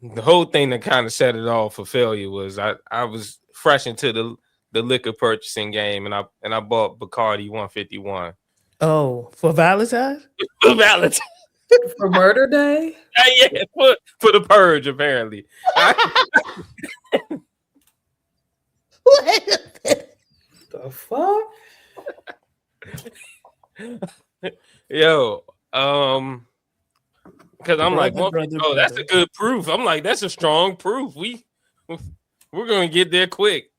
the whole thing that kind of set it off for failure was I was fresh into the liquor purchasing game, and I bought Bacardi 151. Oh, for Valentine's? Valentine. For Murder Day? Yeah, for the purge, apparently. The fuck? Yo, because I'm like, Brother. that's a good proof. I'm like, that's a strong proof. We're gonna get there quick.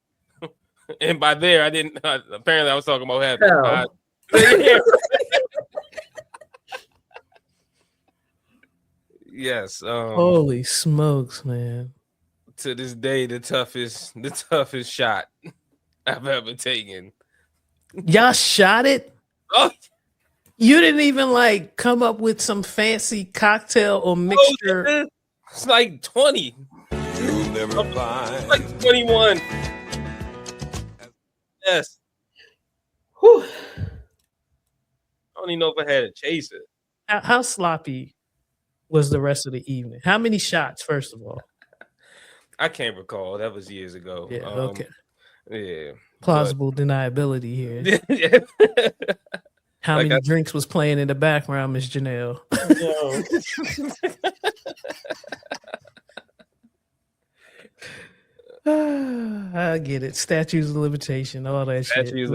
And by there, I didn't. Apparently, I was talking about having. Yes. Holy smokes, man! To this day, the toughest shot I've ever taken. Y'all shot it? Oh, you didn't even like come up with some fancy cocktail or mixture. It's like 20. You'll never find. Like 21. Yes. Whew. I don't even know if I had a chaser. How sloppy was the rest of the evening? How many shots, first of all? I can't recall. That was years ago. Yeah, okay. Yeah. Plausible deniability here. Yeah. How many drinks was playing in the background, Miss Janelle? I get it. Statutes of limitation, all that shit. Statutes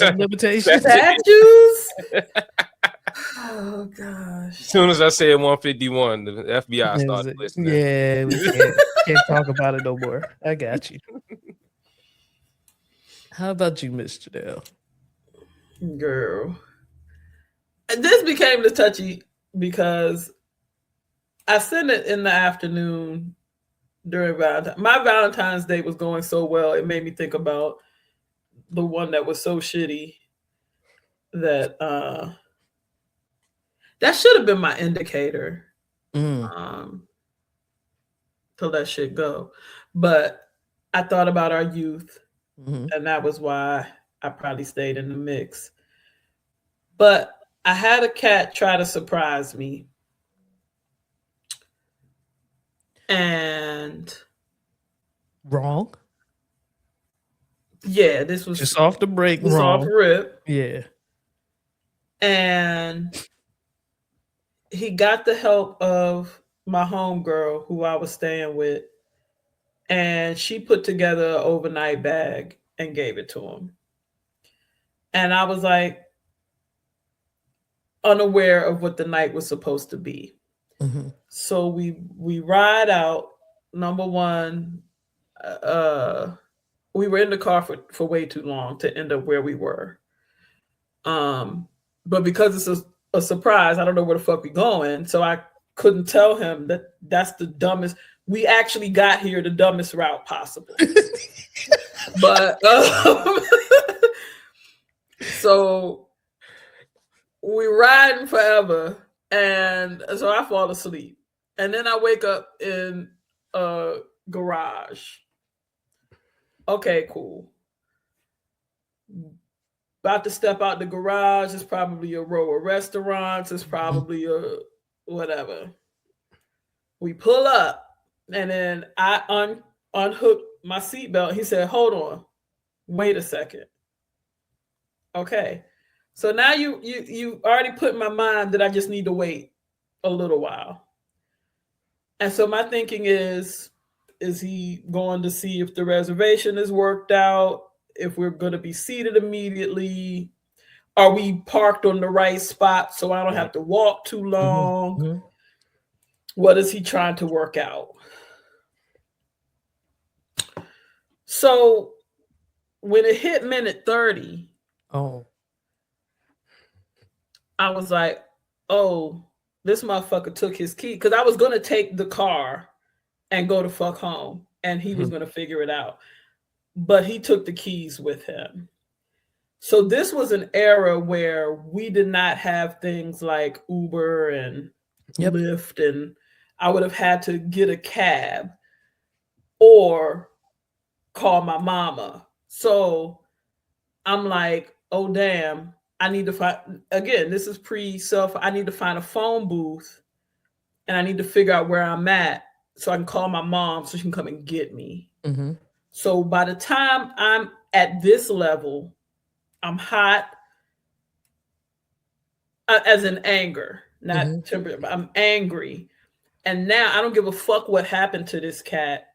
of limitation. Statues? Oh gosh. As soon as I said 151, the FBI started listening. Yeah, we can't talk about it no more. I got you. How about you, Miss Janelle? Girl. This became the touchy because I sent it in the afternoon during Valentine. My Valentine's Day was going so well, it made me think about the one that was so shitty that that should have been my indicator to let shit go. But I thought about our youth, and that was why I probably stayed in the mix. But I had a cat try to surprise me. And wrong. Yeah, this was just off the break. Was wrong. Off rip. Yeah. And he got the help of my homegirl who I was staying with. And she put together an overnight bag and gave it to him. And I was like unaware of what the night was supposed to be. So we ride out. Number one, we were in the car for way too long to end up where we were. But because it's a surprise, I don't know where the fuck we going, so I couldn't tell him that that's the dumbest. We actually got here the dumbest route possible. But so we riding forever, and so I fall asleep, and then I wake up in a garage. Okay, cool. About to step out the garage. It's probably a row of restaurants. It's probably a whatever. We pull up, and then I unhook my seatbelt. He said, "Hold on, wait a second." Okay, so now you already put in my mind that I just need to wait a little while. And so my thinking is he going to see if the reservation is worked out? If we're going to be seated immediately? Are we parked on the right spot so I don't have to walk too long? Mm-hmm. What is he trying to work out? So when it hit minute 30, I was like, oh, this motherfucker took his key. Because I was going to take the car and go to fuck home. And he was going to figure it out. But he took the keys with him. So this was an era where we did not have things like Uber and Lyft, and I would have had to get a cab or call my mama. So I'm like, oh damn, I need to find, again, this is pre-self, I need to find a phone booth and I need to figure out where I'm at so I can call my mom so she can come and get me. Mm-hmm. So by the time I'm at this level, I'm hot, as in anger, not temper, but I'm angry. And now I don't give a fuck what happened to this cat.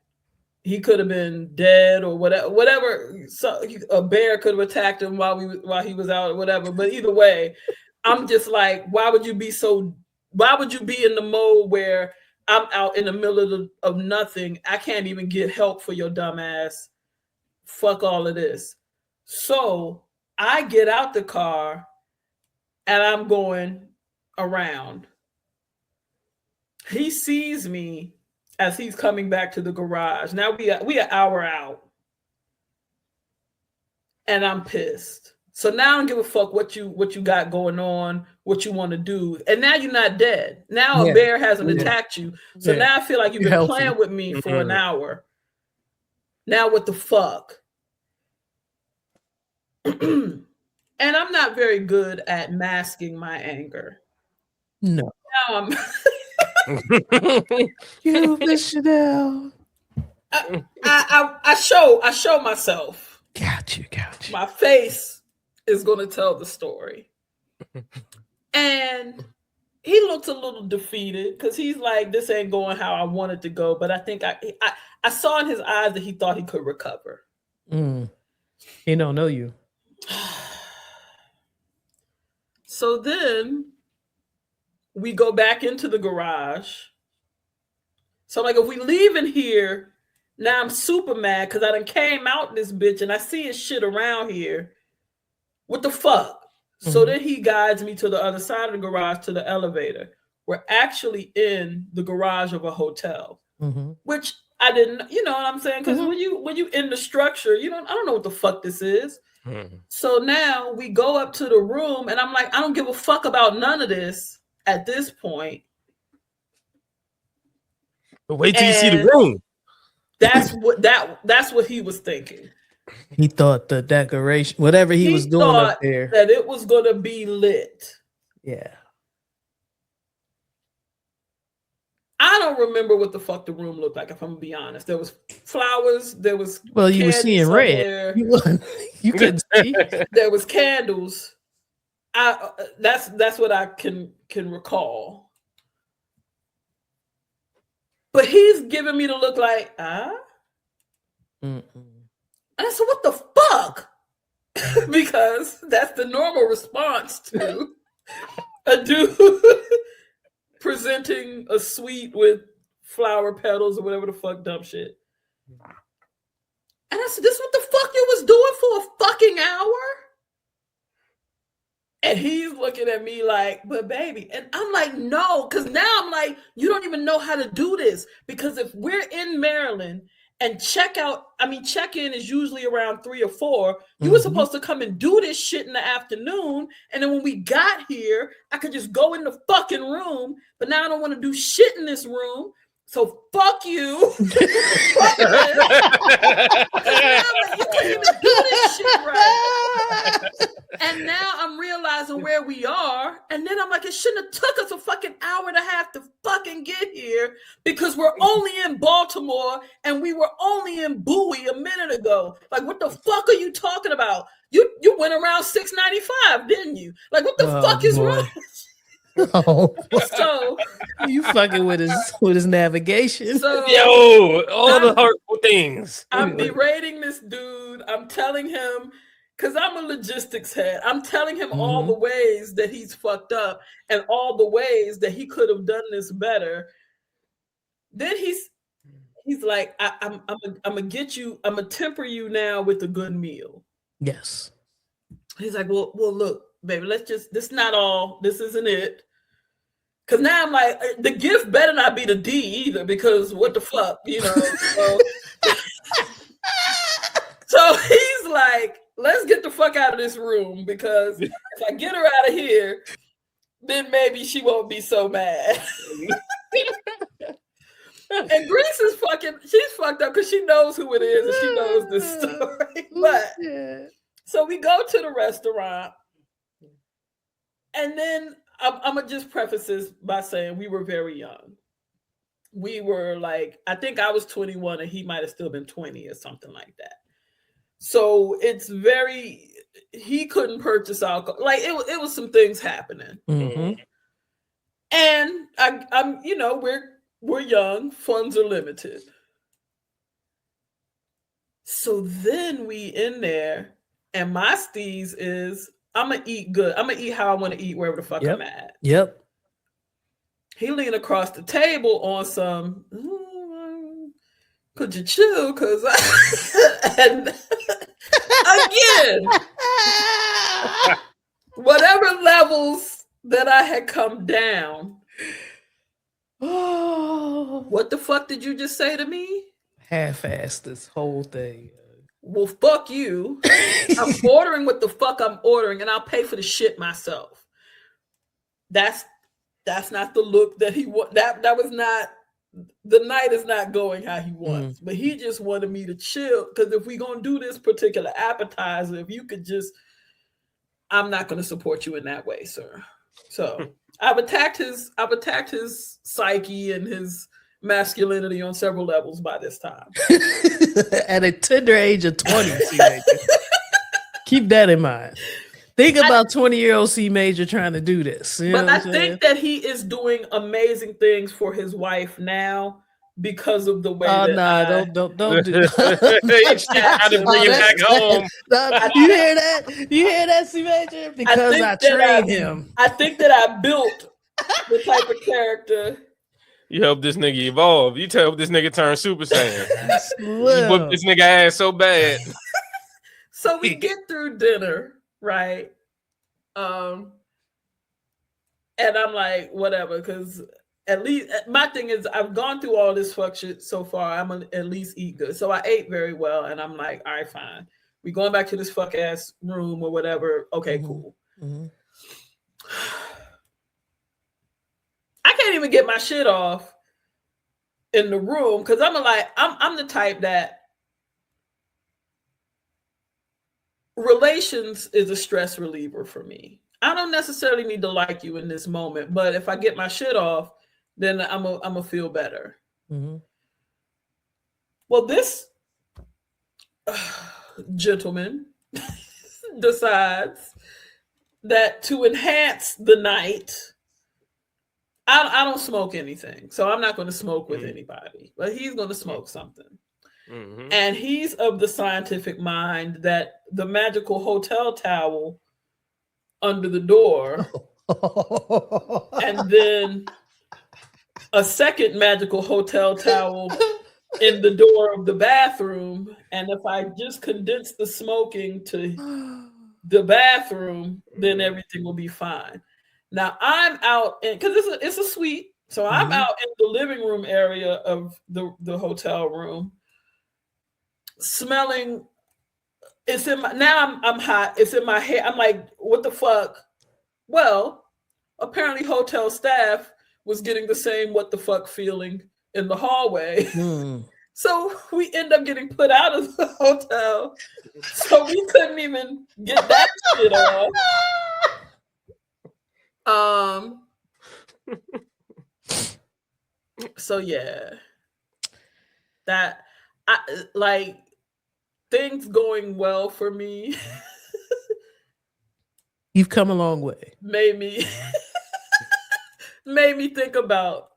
He could have been dead or whatever. So a bear could have attacked him while he was out or whatever. But either way, I'm just like, why would you be in the mode where I'm out in the middle of nothing? I can't even get help for your dumb ass. Fuck all of this. So I get out the car and I'm going around. He sees me as he's coming back to the garage. Now we an hour out. And I'm pissed. So now I don't give a fuck what you got going on, what you want to do. And now you're not dead. Now a bear hasn't attacked you. So now I feel like you've been playing with me for an hour. Now what the fuck? And I'm not very good at masking my anger. No. Now You Chanel. I show myself. Got you. My face is going to tell the story. And he looks a little defeated because he's like, this ain't going how I want it to go. But I think I saw in his eyes that he thought he could recover. He don't know you. So then we go back into the garage. So like, if we leave in here, now I'm super mad because I done came out this bitch and I see his shit around here. What the fuck? So then he guides me to the other side of the garage to the elevator. We're actually in the garage of a hotel, which I didn't, you know what I'm saying? Because when you in the structure, I don't know what the fuck this is. So now we go up to the room and I'm like, I don't give a fuck about none of this at this point. But wait till you see the room. That's what he was thinking. He thought the decoration, whatever he was doing up there, that it was gonna be lit. Yeah. I don't remember what the fuck the room looked like, if I'm gonna be honest. There was flowers, there was you were seeing red. You couldn't see. There was candles. That's what I can recall. But he's giving me the look like, And I said, what the fuck? Because that's the normal response to a dude presenting a suite with flower petals or whatever the fuck dumb shit. I said, this is what the fuck you was doing for a fucking hour? And he's looking at me like, but baby. And I'm like, no, because now I'm like, you don't even know how to do this. Because if we're in Maryland and check-in is usually around 3 or 4, you were supposed to come and do this shit in the afternoon. And then when we got here, I could just go in the fucking room. But now I don't want to do shit in this room. So fuck you. Fuck this. You couldn't even do this shit right. And now I'm realizing where we are. And then I'm like, it shouldn't have took us a fucking hour and a half to fucking get here because we're only in Baltimore and we were only in Bowie a minute ago. Like, what the fuck are you talking about? You went around 695, didn't you? Like, what the fuck is wrong? Oh, So you fucking with his navigation. So all the hurtful things. I'm berating this dude. I'm telling him, because I'm a logistics head, I'm telling him all the ways that he's fucked up and all the ways that he could have done this better. Then he's like, I'm gonna get you, I'm gonna temper you now with a good meal. Yes. He's like, well, look, baby, let's just, this not all, this isn't it. Because now I'm like, the gift better not be the D either, because what the fuck, you know? So he's like, let's get the fuck out of this room, because if I get her out of here, then maybe she won't be so mad. And Grease is she's fucked up because she knows who it is and she knows this story. But so we go to the restaurant, and then I'm gonna just preface this by saying we were very young. We were like, I think I was 21 and he might have still been 20 or something like that. So he couldn't purchase alcohol. Like it was some things happening. And I'm we're young, funds are limited. So then we in there, and my steez is, I'm gonna eat good. I'm gonna eat how I want to eat wherever the fuck I'm at. Yep. He leaned across the table on some, could you chill? Cause and again, whatever levels that I had come down. Oh, what the fuck did you just say to me? Half-assed this whole thing. Well, fuck you. I'm ordering what the fuck I'm ordering, and I'll pay for the shit myself. That's not the look that he want. That was not, the night is not going how he wants. But he just wanted me to chill, because if we gonna do this particular appetizer, if you could just, I'm not gonna support you in that way, sir. So I've attacked his psyche and his masculinity on several levels by this time. At a tender age of 20, C Major. Keep that in mind. Think about 20-year-old C Major trying to do this. But I think that he is doing amazing things for his wife now because of the way don't do that. Trying to bring him back home. You hear that? You hear that, C Major? Because I trained him. I think that I built the type of character. You help this nigga evolve. You help this nigga turn Super Saiyan. You whip this nigga ass so bad. So we get through dinner, right? And I'm like, whatever, because at least my thing is I've gone through all this fuck shit so far. I'm gonna at least eat good. So I ate very well, and I'm like, all right, fine. We going back to this fuck ass room or whatever. Okay, cool. I can't even get my shit off in the room because I'm the type that relations is a stress reliever for me. I don't necessarily need to like you in this moment, but if I get my shit off, then I'm a feel better. Well, this gentleman decides that to enhance the night, I don't smoke anything, so I'm not going to smoke with anybody, but he's going to smoke something. And he's of the scientific mind that the magical hotel towel under the door and then a second magical hotel towel in the door of the bathroom, and if I just condense the smoking to the bathroom, then everything will be fine. Now I'm out because it's a suite, so I'm out in the living room area of the hotel room, smelling. It's in my now. I'm hot. It's in my hair. I'm like, what the fuck? Well, apparently hotel staff was getting the same what the fuck feeling in the hallway. So we end up getting put out of the hotel. So we couldn't even get that shit off. So yeah. That I like things going well for me. You've come a long way. Made me think about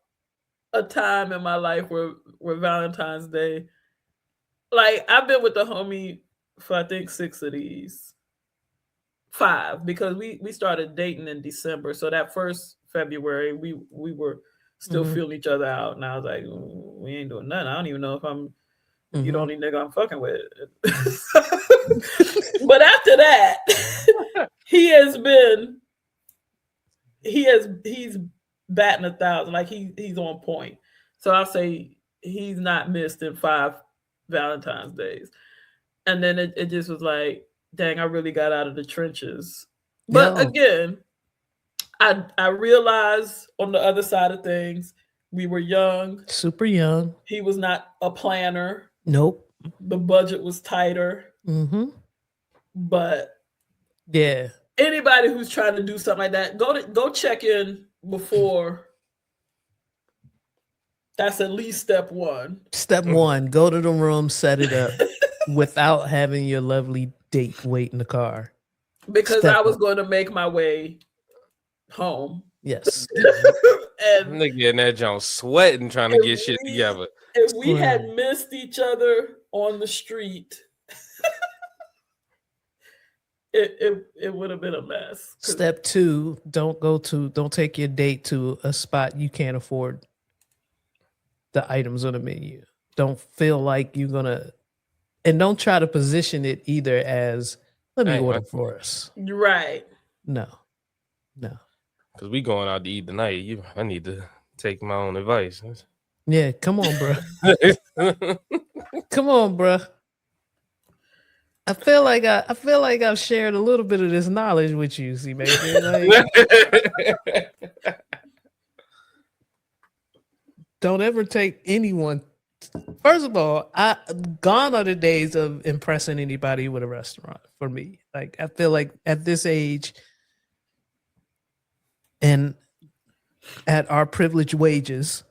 a time in my life where Valentine's Day, like I've been with the homie for I think 6 of these, 5, because we started dating in December. So that first February we were still feeling each other out, and I was like, we ain't doing nothing. I don't even know if I'm you the only nigga I'm fucking with. But after that, he's batting 1,000. Like he's on point. So I'll say he's not missed in 5 Valentine's days. And then it just was like, dang, I really got out of the trenches. But again, I realized on the other side of things, we were young. Super young. He was not a planner. Nope. The budget was tighter. But yeah, anybody who's trying to do something like that, go check in before. That's at least step 1. Step 1, go to the room, set it up without having your lovely date wait in the car. Because step I was going to make my way home. Yes. And nigga in that joint sweating trying to get shit together. If we had missed each other on the street, it would have been a mess. Step 2, don't take your date to a spot you can't afford the items on the menu. Don't feel like you're gonna, and don't try to position it either as let me order for us. Right. No. Because we going out to eat tonight. I need to take my own advice. Yeah, come on, bro. Come on, bro. I feel like I've shared a little bit of this knowledge with you, see, baby. Like, don't ever take anyone. First of all, gone are the days of impressing anybody with a restaurant for me. Like, I feel like at this age and at our privileged wages,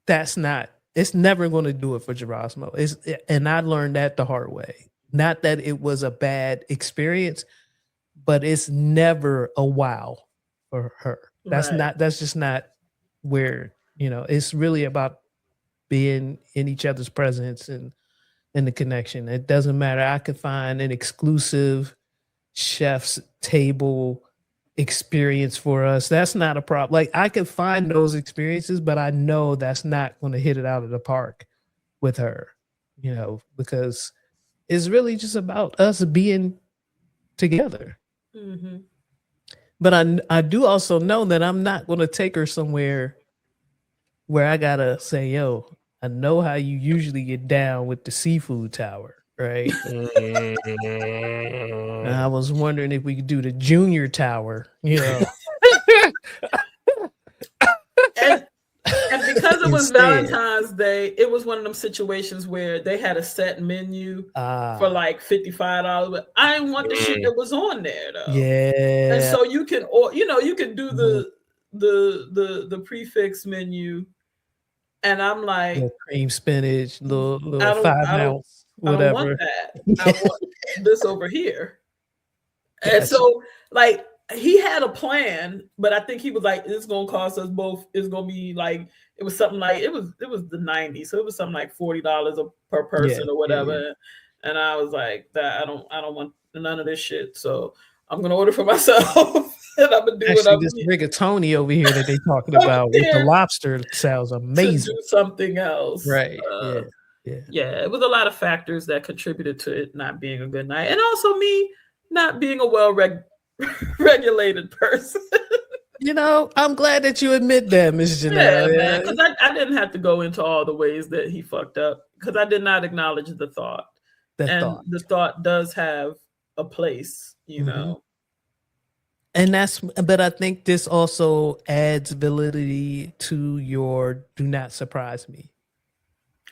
it's never going to do it for Gerasmo. And I learned that the hard way. Not that it was a bad experience, but it's never a wow for her. That's just not where, it's really about being in each other's presence and the connection. It doesn't matter. I could find an exclusive chef's table experience for us. That's not a problem. Like, I could find those experiences, but I know that's not going to hit it out of the park with her, because it's really just about us being together. But I do also know that I'm not going to take her somewhere where I gotta say, yo, I know how you usually get down with the seafood tower, right? And I was wondering if we could do the junior tower, And because it was Valentine's Day, it was one of them situations where they had a set menu for like $55, but I didn't want the shit that was on there though. Yeah. And so you can, you can do the prefix menu, and I'm like, cream spinach, little 5 ounce, whatever. I don't want that. I want this over here. And so, like, he had a plan, but I think he was like, it's gonna cost us both. It's gonna be like, it was something like it was the 90s, so it was something like $40 per person or whatever. Yeah. And I was like, that I don't want none of this shit. So I'm gonna order for myself, and I'm gonna do this rigatoni over here that they talking about with the lobster sounds amazing. To do something else, right? Yeah, it was a lot of factors that contributed to it not being a good night, and also me not being a regulated person. I'm glad that you admit that, Miss Yeah, Janelle. man, because I didn't have to go into all the ways that he fucked up because I did not acknowledge the thought, The and thought. the thought does have a place, And but I think this also adds validity to your "do not surprise me."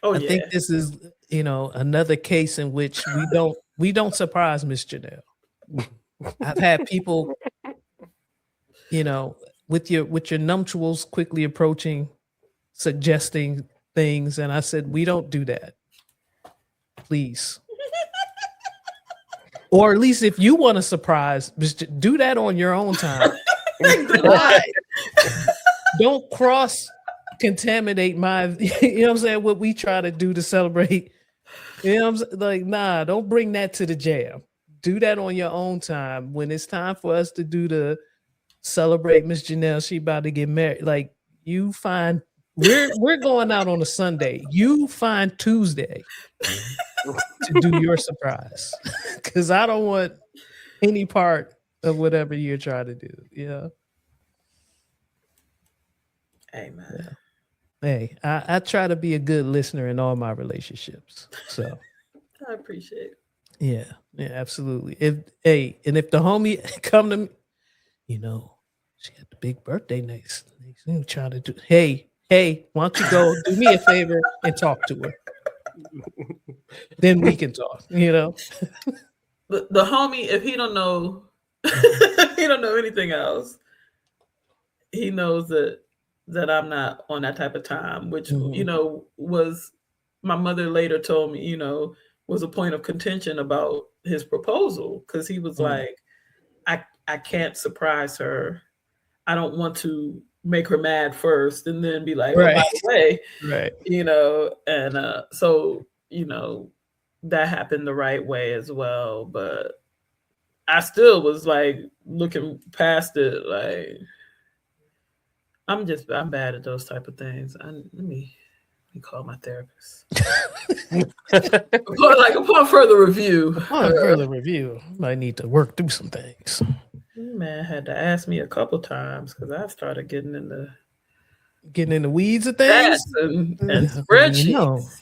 Oh I yeah, think this is, another case in which we don't surprise Miss Janelle. I've had people, with your nuptials quickly approaching, suggesting things, and I said, we don't do that, please. Or at least if you want to surprise, just do that on your own time. Don't cross contaminate my, you know what I'm saying, what we try to do to celebrate. You know what I'm saying? Like, nah, don't bring that to the jam. Do that on your own time. When it's time for us to do the celebrate Miss Janelle, she about to get married. Like, you find we're going out on a Sunday. You find Tuesday to do your surprise. Cause I don't want any part of whatever you're trying to do. Yeah. amen. Yeah. Hey, I try to be a good listener in all my relationships. So I appreciate it. yeah, absolutely. And if the homie come to me, she had the big birthday next thing trying to do. Hey, why don't you go do me a favor and talk to her? Then we can talk, The homie, if he don't know, he don't know anything else. He knows that I'm not on that type of time, which was my mother later told me, was a point of contention about his proposal because he was like, I can't surprise her. I don't want to make her mad first and then be like, oh, by the way, right. And so that happened the right way as well, but I still was like looking past it, like I'm bad at those type of things. Let me call my therapist. Upon further review. On further review, I need to work through some things. Man had to ask me a couple times because I started getting in the weeds of things and spreadsheets.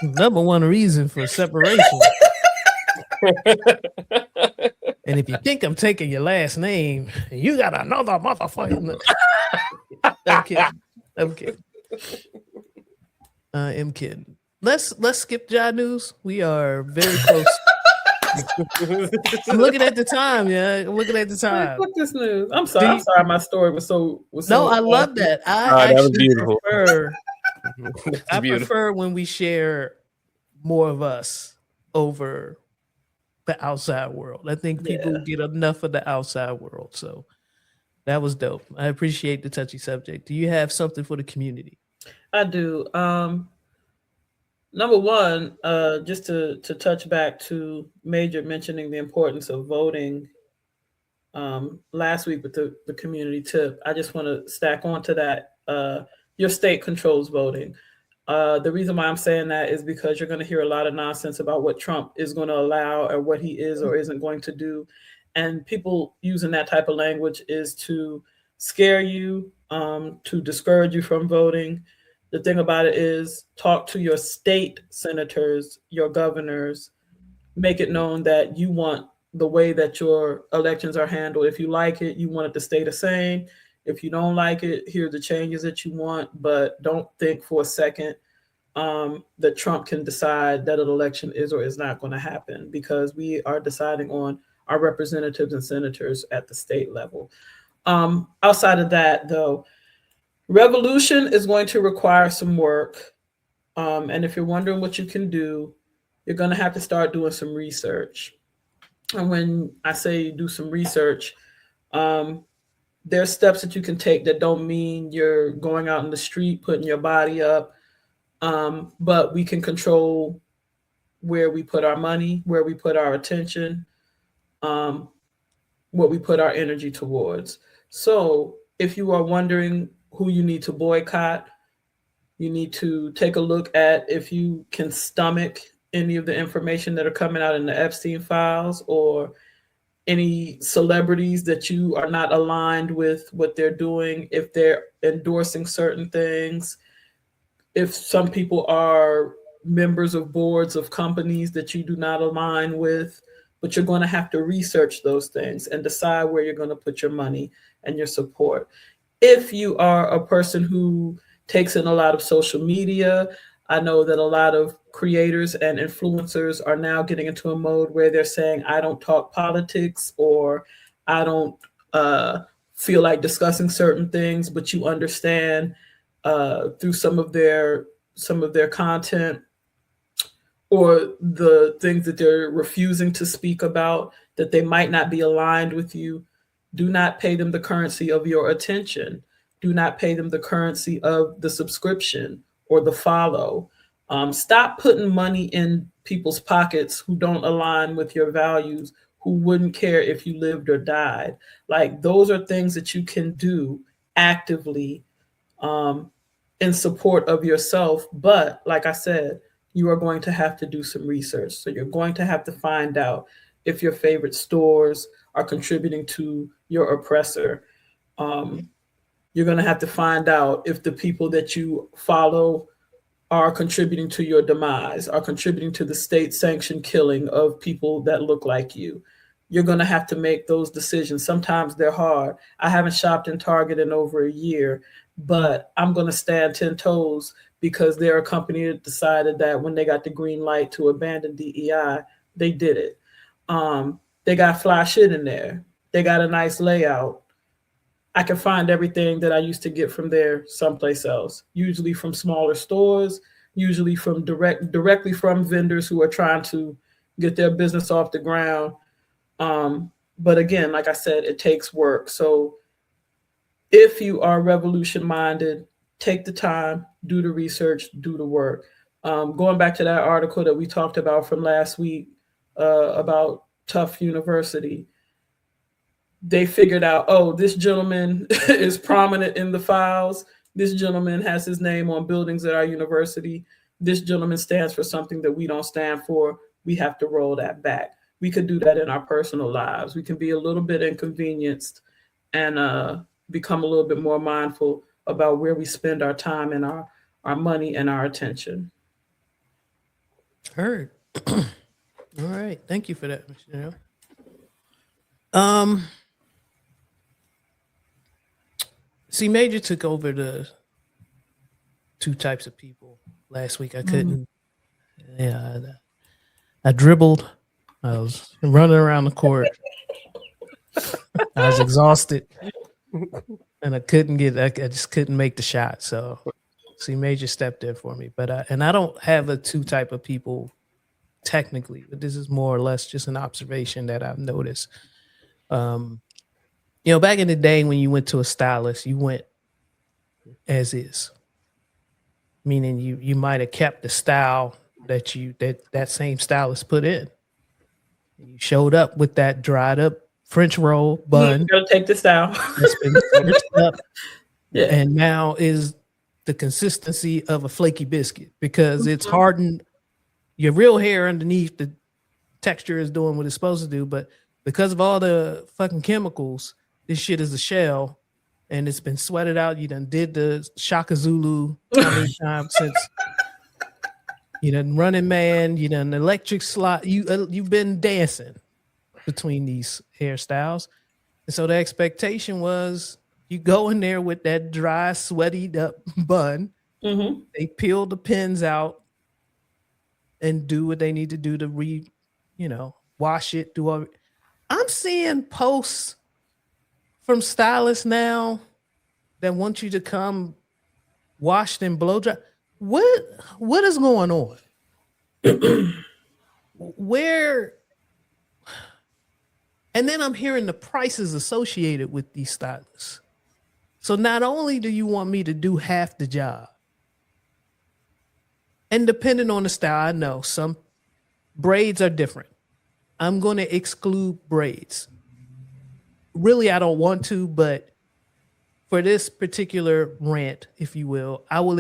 Number one reason for separation. And if you think I'm taking your last name, you got another motherfucking. I'm kidding. I am kidding. Let's skip Jai News. We are very close. I'm looking at the time. Yeah, I'm looking at the time. Fuck this news. I'm sorry. My story was so. No, I love that. I actually prefer. I beautiful. prefer when we share more of us over the outside world. I think people get enough of the outside world. So that was dope. I appreciate the touchy subject. Do you have something for the community? I do. Number one, just to touch back to Major mentioning the importance of voting last week with the community tip. I just want to stack onto that. Your state controls voting. The reason why I'm saying that is because you're going to hear a lot of nonsense about what Trump is going to allow or what he is or isn't going to do. And people using that type of language is to scare you, to discourage you from voting. The thing about it is talk to your state senators, your governors, make it known that you want the way that your elections are handled. If you like it, you want it to stay the same. If you don't like it, here are the changes that you want, but don't think for a second that Trump can decide that an election is or is not going to happen, because we are deciding on our representatives and senators at the state level. Outside of that, though, revolution is going to require some work. And if you're wondering what you can do, you're going to have to start doing some research. And when I say do some research, there's steps that you can take that don't mean you're going out in the street, putting your body up. But we can control where we put our money, where we put our attention, what we put our energy towards. So if you are wondering who you need to boycott, You need to take a look at if you can stomach any of the information that are coming out in the Epstein files, or any celebrities that you are not aligned with what they're doing, if they're endorsing certain things, if some people are members of boards of companies that you do not align with. But you're going to have to research those things and decide where you're going to put your money and your support. If you are a person who takes in a lot of social media, I know that a lot of creators and influencers are now getting into a mode where they're saying, I don't talk politics, or I don't feel like discussing certain things, but you understand through some of their content, or the things that they're refusing to speak about, that they might not be aligned with you. Do not pay them the currency of your attention. Do not pay them the currency of the subscription or the follow. Stop putting money in people's pockets who don't align with your values, who wouldn't care if you lived or died. Like, those are things that you can do actively, um, in support of yourself. But like I said, you are going to have to do some research. So you're going to have to find out if your favorite stores are contributing to your oppressor. Um, you're going to have to find out if the people that you follow are contributing to your demise, are contributing to the state sanctioned killing of people that look like you. You're going to have to make those decisions. Sometimes they're hard. I haven't shopped in Target in over a year, but I'm going to stand 10 toes because they're a company that decided that when they got the green light to abandon DEI, they did it. They got fly shit in there. They got a nice layout. I can find everything that I used to get from there someplace else, usually from smaller stores, usually from directly from vendors who are trying to get their business off the ground. But again, like I said, it takes work. So if you are revolution minded, take the time, do the research, do the work. Going back to that article that we talked about from last week about Tough University, they figured out, oh, this gentleman is prominent in the files. This gentleman has his name on buildings at our university. This gentleman stands for something that we don't stand for. We have to roll that back. We could do that in our personal lives. We can be a little bit inconvenienced and become a little bit more mindful about where we spend our time and our money and our attention. Heard. All right. Thank you for that, Michelle. See, Major took over the two types of people last week. I couldn't. Yeah, I dribbled. I was running around the court. I was exhausted, and I couldn't get. I just couldn't make the shot. So, see, Major stepped in for me. But I don't have a two type of people technically, but this is more or less just an observation that I've noticed. Back in the day when you went to a stylist, you went as is, meaning you might have kept the style that same stylist put in. You showed up with that dried up French roll bun. Go take the style. That's been switched up, Yeah. and now is the consistency of a flaky biscuit because it's hardened. Your real hair underneath, the texture is doing what it's supposed to do, but because of all the fucking chemicals, this shit is a shell, and it's been sweated out. You done did the Shaka Zulu how many times since you done Running Man, you done electric slide. You've been dancing between these hairstyles, and so the expectation was you go in there with that dry, sweaty up bun. Mm-hmm. They peel the pins out and do what they need to do to wash it. Do all. I'm seeing posts from stylists now that want you to come washed and blow dry. What is going on? Where? And then I'm hearing the prices associated with these stylists. So not only do you want me to do half the job, and depending on the style, I know some braids are different. I'm going to exclude braids. Really, I don't want to, but for this particular rant, if you will, I will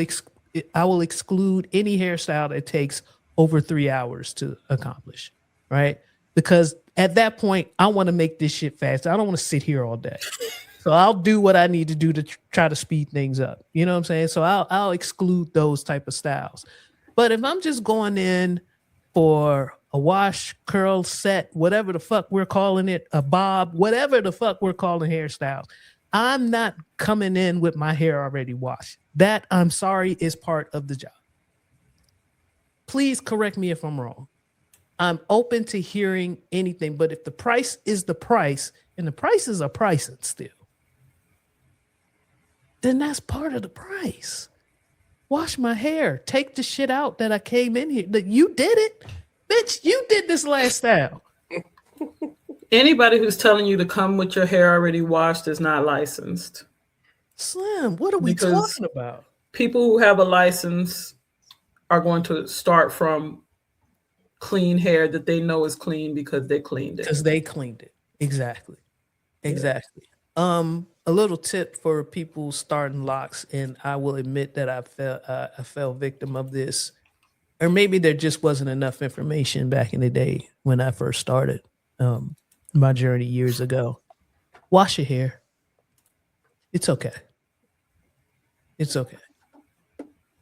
I will exclude any hairstyle that takes over 3 hours to accomplish, right? Because at that point, I want to make this shit fast. I don't want to sit here all day. So I'll do what I need to do to try to speed things up. You know what I'm saying? So I'll exclude those type of styles. But if I'm just going in for a wash, curl, set, whatever the fuck we're calling it, a bob, whatever the fuck we're calling hairstyles, I'm not coming in with my hair already washed. That, I'm sorry, is part of the job. Please correct me if I'm wrong. I'm open to hearing anything, but if the price is the price, and the prices are pricing still, then that's part of the price. Wash my hair. Take the shit out that I came in here. That you did it. Bitch, you did this last style. Anybody who's telling you to come with your hair already washed is not licensed. Slim, what are we Because talking about? people who have a license are going to start from clean hair that they know is clean because they cleaned it. Because they cleaned it. Exactly. Exactly. A little tip for people starting locks, and I will admit that I fell victim of this, or maybe there just wasn't enough information back in the day when I first started my journey years ago. Wash your hair. It's okay. It's okay.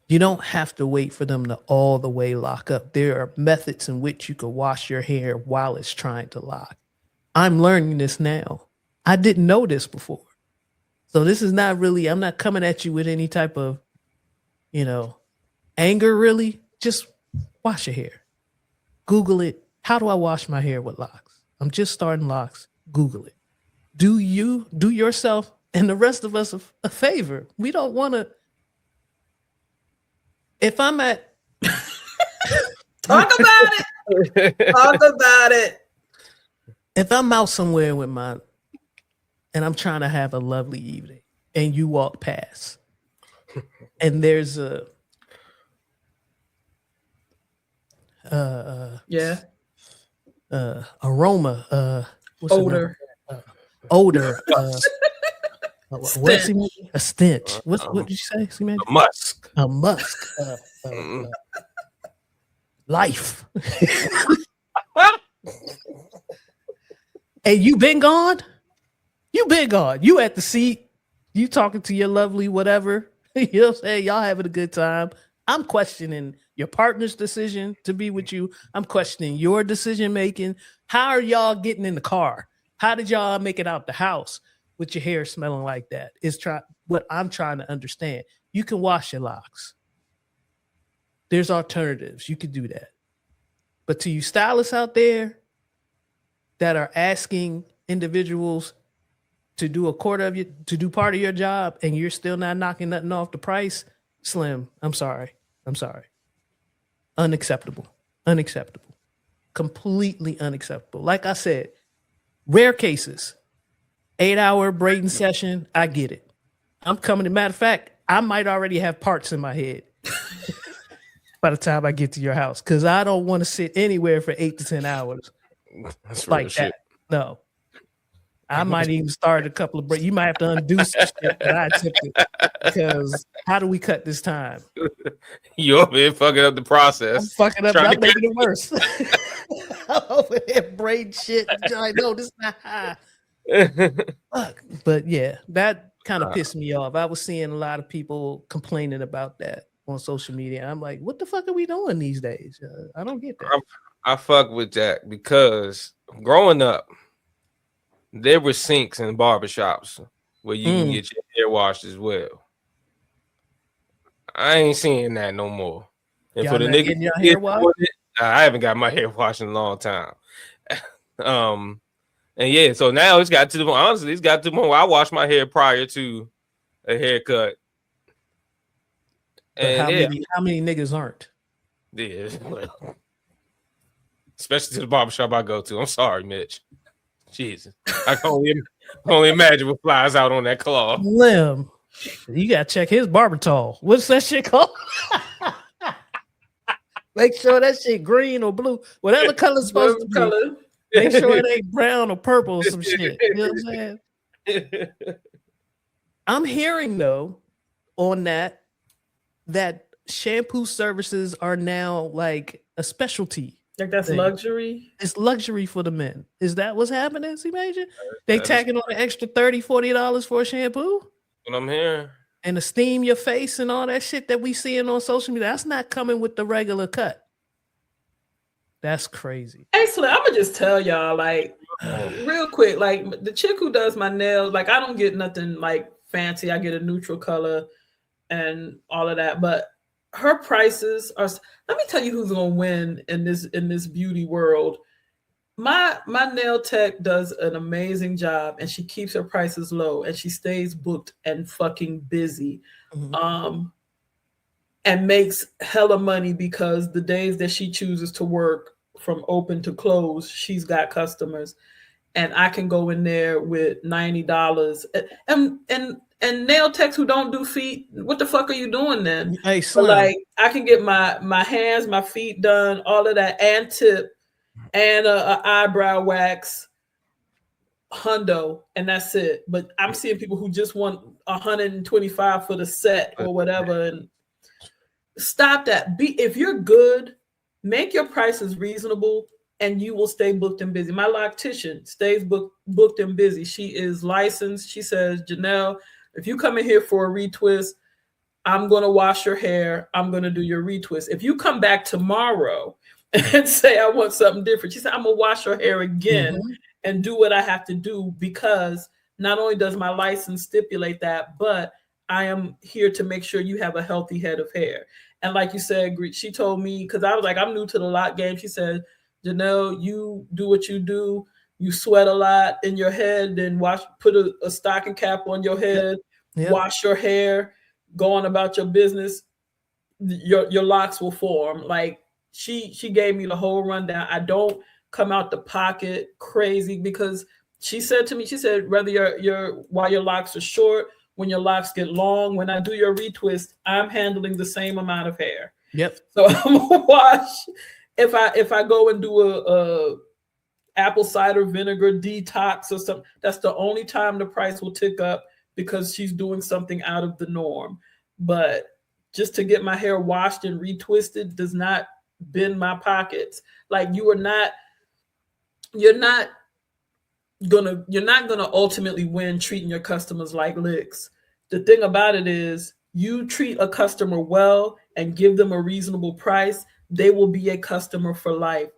You don't have to wait for them to all the way lock up. There are methods in which you can wash your hair while it's trying to lock. I'm learning this now. I didn't know this before. So this is not really, I'm not coming at you with any type of, anger really. Just wash your hair. Google it. How do I wash my hair with locks? I'm just starting locks. Google it. Do yourself and the rest of us a favor. We don't want to. If I'm at. Talk about it. Talk about it. If I'm out somewhere with mine and I'm trying to have a lovely evening and you walk past and there's a aroma, what's odor. Odor. What's he mean? A stench. What did you say? A musk. A musk. Life. Hey, you been gone? You been gone. You at the seat. You talking to your lovely whatever. You know what I'm saying? Y'all having a good time. I'm questioning your partner's decision to be with you. I'm questioning your decision making. How are y'all getting in the car? How did y'all make it out the house with your hair smelling like that? Is what I'm trying to understand. You can wash your locks. There's alternatives. You could do that. But to you stylists out there that are asking individuals to do part of your job, and you're still not knocking nothing off the price, Slim, I'm sorry. Unacceptable. Completely unacceptable. Like I said, rare cases, 8-hour braiding session, I get it. I'm coming. Matter of fact, I might already have parts in my head by the time I get to your house, because I don't want to sit anywhere for 8 to 10 hours. That's like shit. that. No. I might even start a couple of breaks. You might have to undo some shit that I attempted, because how do we cut this time? You over here fucking up the process. I'm fucking up. I'm making it worse. I'm over here braid shit. I know this is not high. Fuck. But yeah, that kind of pissed me off. I was seeing a lot of people complaining about that on social media. I'm like, what the fuck are we doing these days? I don't get that. I fuck with that because growing up, there were sinks in barbershops where you can get your hair washed as well. I ain't seeing that no more. And Y'all for the not niggas, getting your hair washed? I haven't got my hair washed in a long time. And yeah, so now it's got to the point. Honestly, it's got to the point where I wash my hair prior to a haircut. But And how many niggas aren't? Yeah, especially to the barbershop I go to. I'm sorry, Mitch. Jesus, I can only imagine what flies out on that claw. Lim, you gotta check his barber towel. What's that shit called? Make sure that shit green or blue, whatever color it's supposed to be. Color. Make sure it ain't brown or purple or some shit. You know what I'm saying? I'm hearing though on that shampoo services are now like a specialty. Like that's thing. luxury. It's luxury for the men. Is that what's happening, C Major? They That is tacking on an extra $30-$40 for a shampoo what I'm hearing. and to steam your face and all that shit that we seeing on social media. That's not coming with the regular cut. That's crazy. Actually, I'm gonna just tell y'all, like, real quick, like the chick who does my nails, like I don't get nothing like fancy. I get a neutral color and all of that, but her prices are. Let me tell you who's gonna win in this beauty world. My nail tech does an amazing job, and she keeps her prices low, and she stays booked and fucking busy. And makes hella money because the days that she chooses to work from open to close, she's got customers, and I can go in there with $90. And nail techs who don't do feet, what the fuck are you doing then? Hey, But Slim. like I can get my hands, my feet done, all of that, and tip, and a eyebrow wax, hundo, and that's it. But I'm seeing people who just want 125 for the set or whatever, and stop that. If you're good, make your prices reasonable and you will stay booked and busy. My loctician stays booked and busy. She is licensed. She says, Janelle, if you come in here for a retwist, I'm going to wash your hair. I'm going to do your retwist. If you come back tomorrow and say, I want something different, she said, I'm going to wash your hair again and do what I have to do, because not only does my license stipulate that, but I am here to make sure you have a healthy head of hair. And like you said, she told me, because I was like, I'm new to the lock game. She said, Janelle, you do what you do. You sweat a lot in your head, then put a stocking cap on your head, wash your hair, go on about your business. Your locks will form. Like she gave me the whole rundown. I don't come out the pocket crazy, because she said to me, she said, whether while your locks are short, when your locks get long, when I do your retwist, I'm handling the same amount of hair. Yep. So I'm gonna wash. If I go and do a apple cider vinegar detox or something, that's the only time the price will tick up, because she's doing something out of the norm. But just to get my hair washed and retwisted does not bend my pockets. Like you're not gonna ultimately win treating your customers like licks. The thing about it is, you treat a customer well and give them a reasonable price, they will be a customer for life.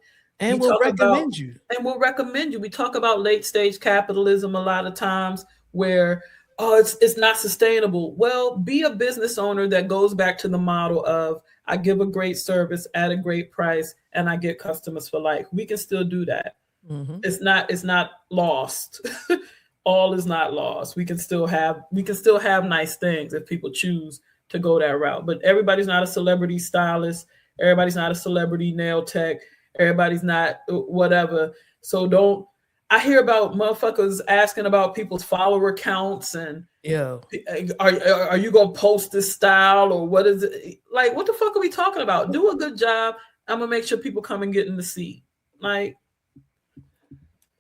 And will recommend you. And will recommend you. We talk about late stage capitalism a lot of times, where it's not sustainable. Well, be a business owner that goes back to the model of, I give a great service at a great price and I get customers for life. We can still do that. It's not lost. All is not lost. We can still have nice things if people choose to go that route. But everybody's not a celebrity stylist. Everybody's not a celebrity nail tech. Everybody's not whatever. So I hear about motherfuckers asking about people's follower counts and are you gonna post this style or what is it? Like, what the fuck are we talking about? Do a good job. I'm gonna make sure people come and get in the seat. Like,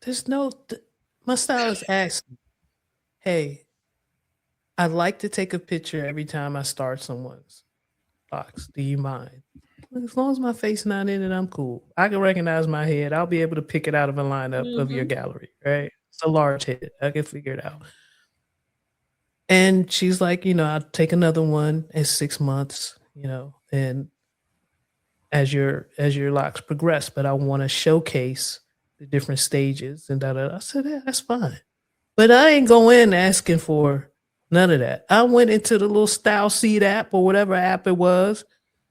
there's my stylist asked me, hey, I'd like to take a picture every time I start someone's box. Do you mind? As long as my face not in it, I'm cool. I can recognize my head. I'll be able to pick it out of a lineup of your gallery, right? It's a large head. I can figure it out. And she's like, I'll take another one in 6 months, and as your locks progress, but I want to showcase the different stages and I said, yeah, that's fine. But I ain't go in asking for none of that. I went into the little Style Seed app or whatever app it was.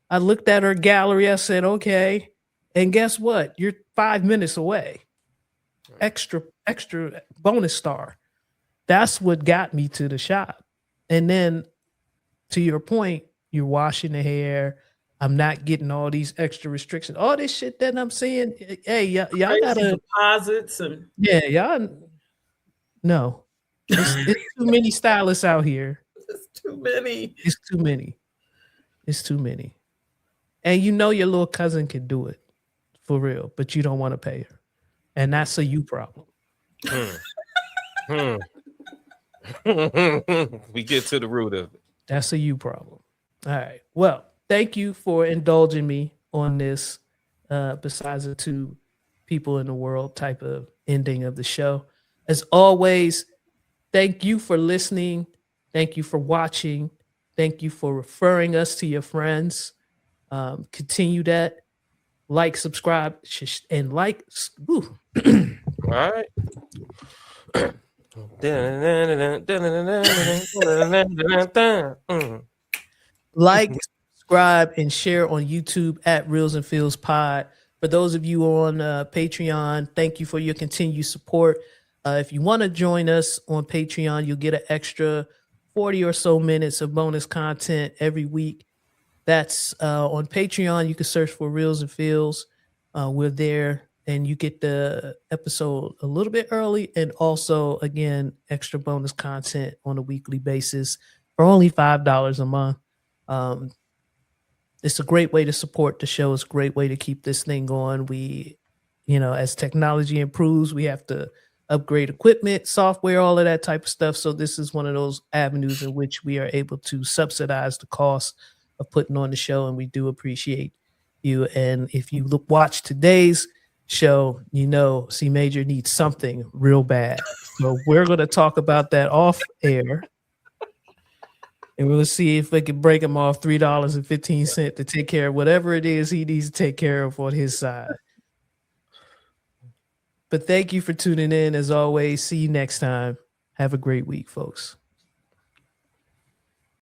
I looked at her gallery. I said, okay. And guess what? You're 5 minutes away. Extra bonus star. That's what got me to the shop. And then to your point, you're washing the hair. I'm not getting all these extra restrictions. All this shit that I'm seeing. Hey, y'all gotta deposits and y'all. No, it's too many stylists out here. It's too many. It's too many. It's too many. And your little cousin can do it for real, but you don't want to pay her, and that's a you problem. We get to the root of it. That's a you problem. All right. Well, thank you for indulging me on this. Besides the two people in the world type of ending of the show. As always, thank you for listening. Thank you for watching. Thank you for referring us to your friends. Continue that. Like, subscribe, and like. Ooh. All right. Like, subscribe, and share on YouTube at Reals and Feels Pod. For those of you on Patreon, thank you for your continued support. If you want to join us on Patreon, you'll get an extra 40 or so minutes of bonus content every week. That's on Patreon. You can search for Reals and Feels. We're there, and you get the episode a little bit early, and also, again, extra bonus content on a weekly basis for only $5 a month. It's a great way to support the show. It's a great way to keep this thing going. We, as technology improves, we have to upgrade equipment, software, all of that type of stuff. So this is one of those avenues in which we are able to subsidize the cost of putting on the show, and we do appreciate you. And if you watch today's show, C Major needs something real bad. So we're going to talk about that off air. And we'll see if we can break him off $3.15 to take care of whatever it is he needs to take care of on his side. But thank you for tuning in. As always, see you next time. Have a great week, folks.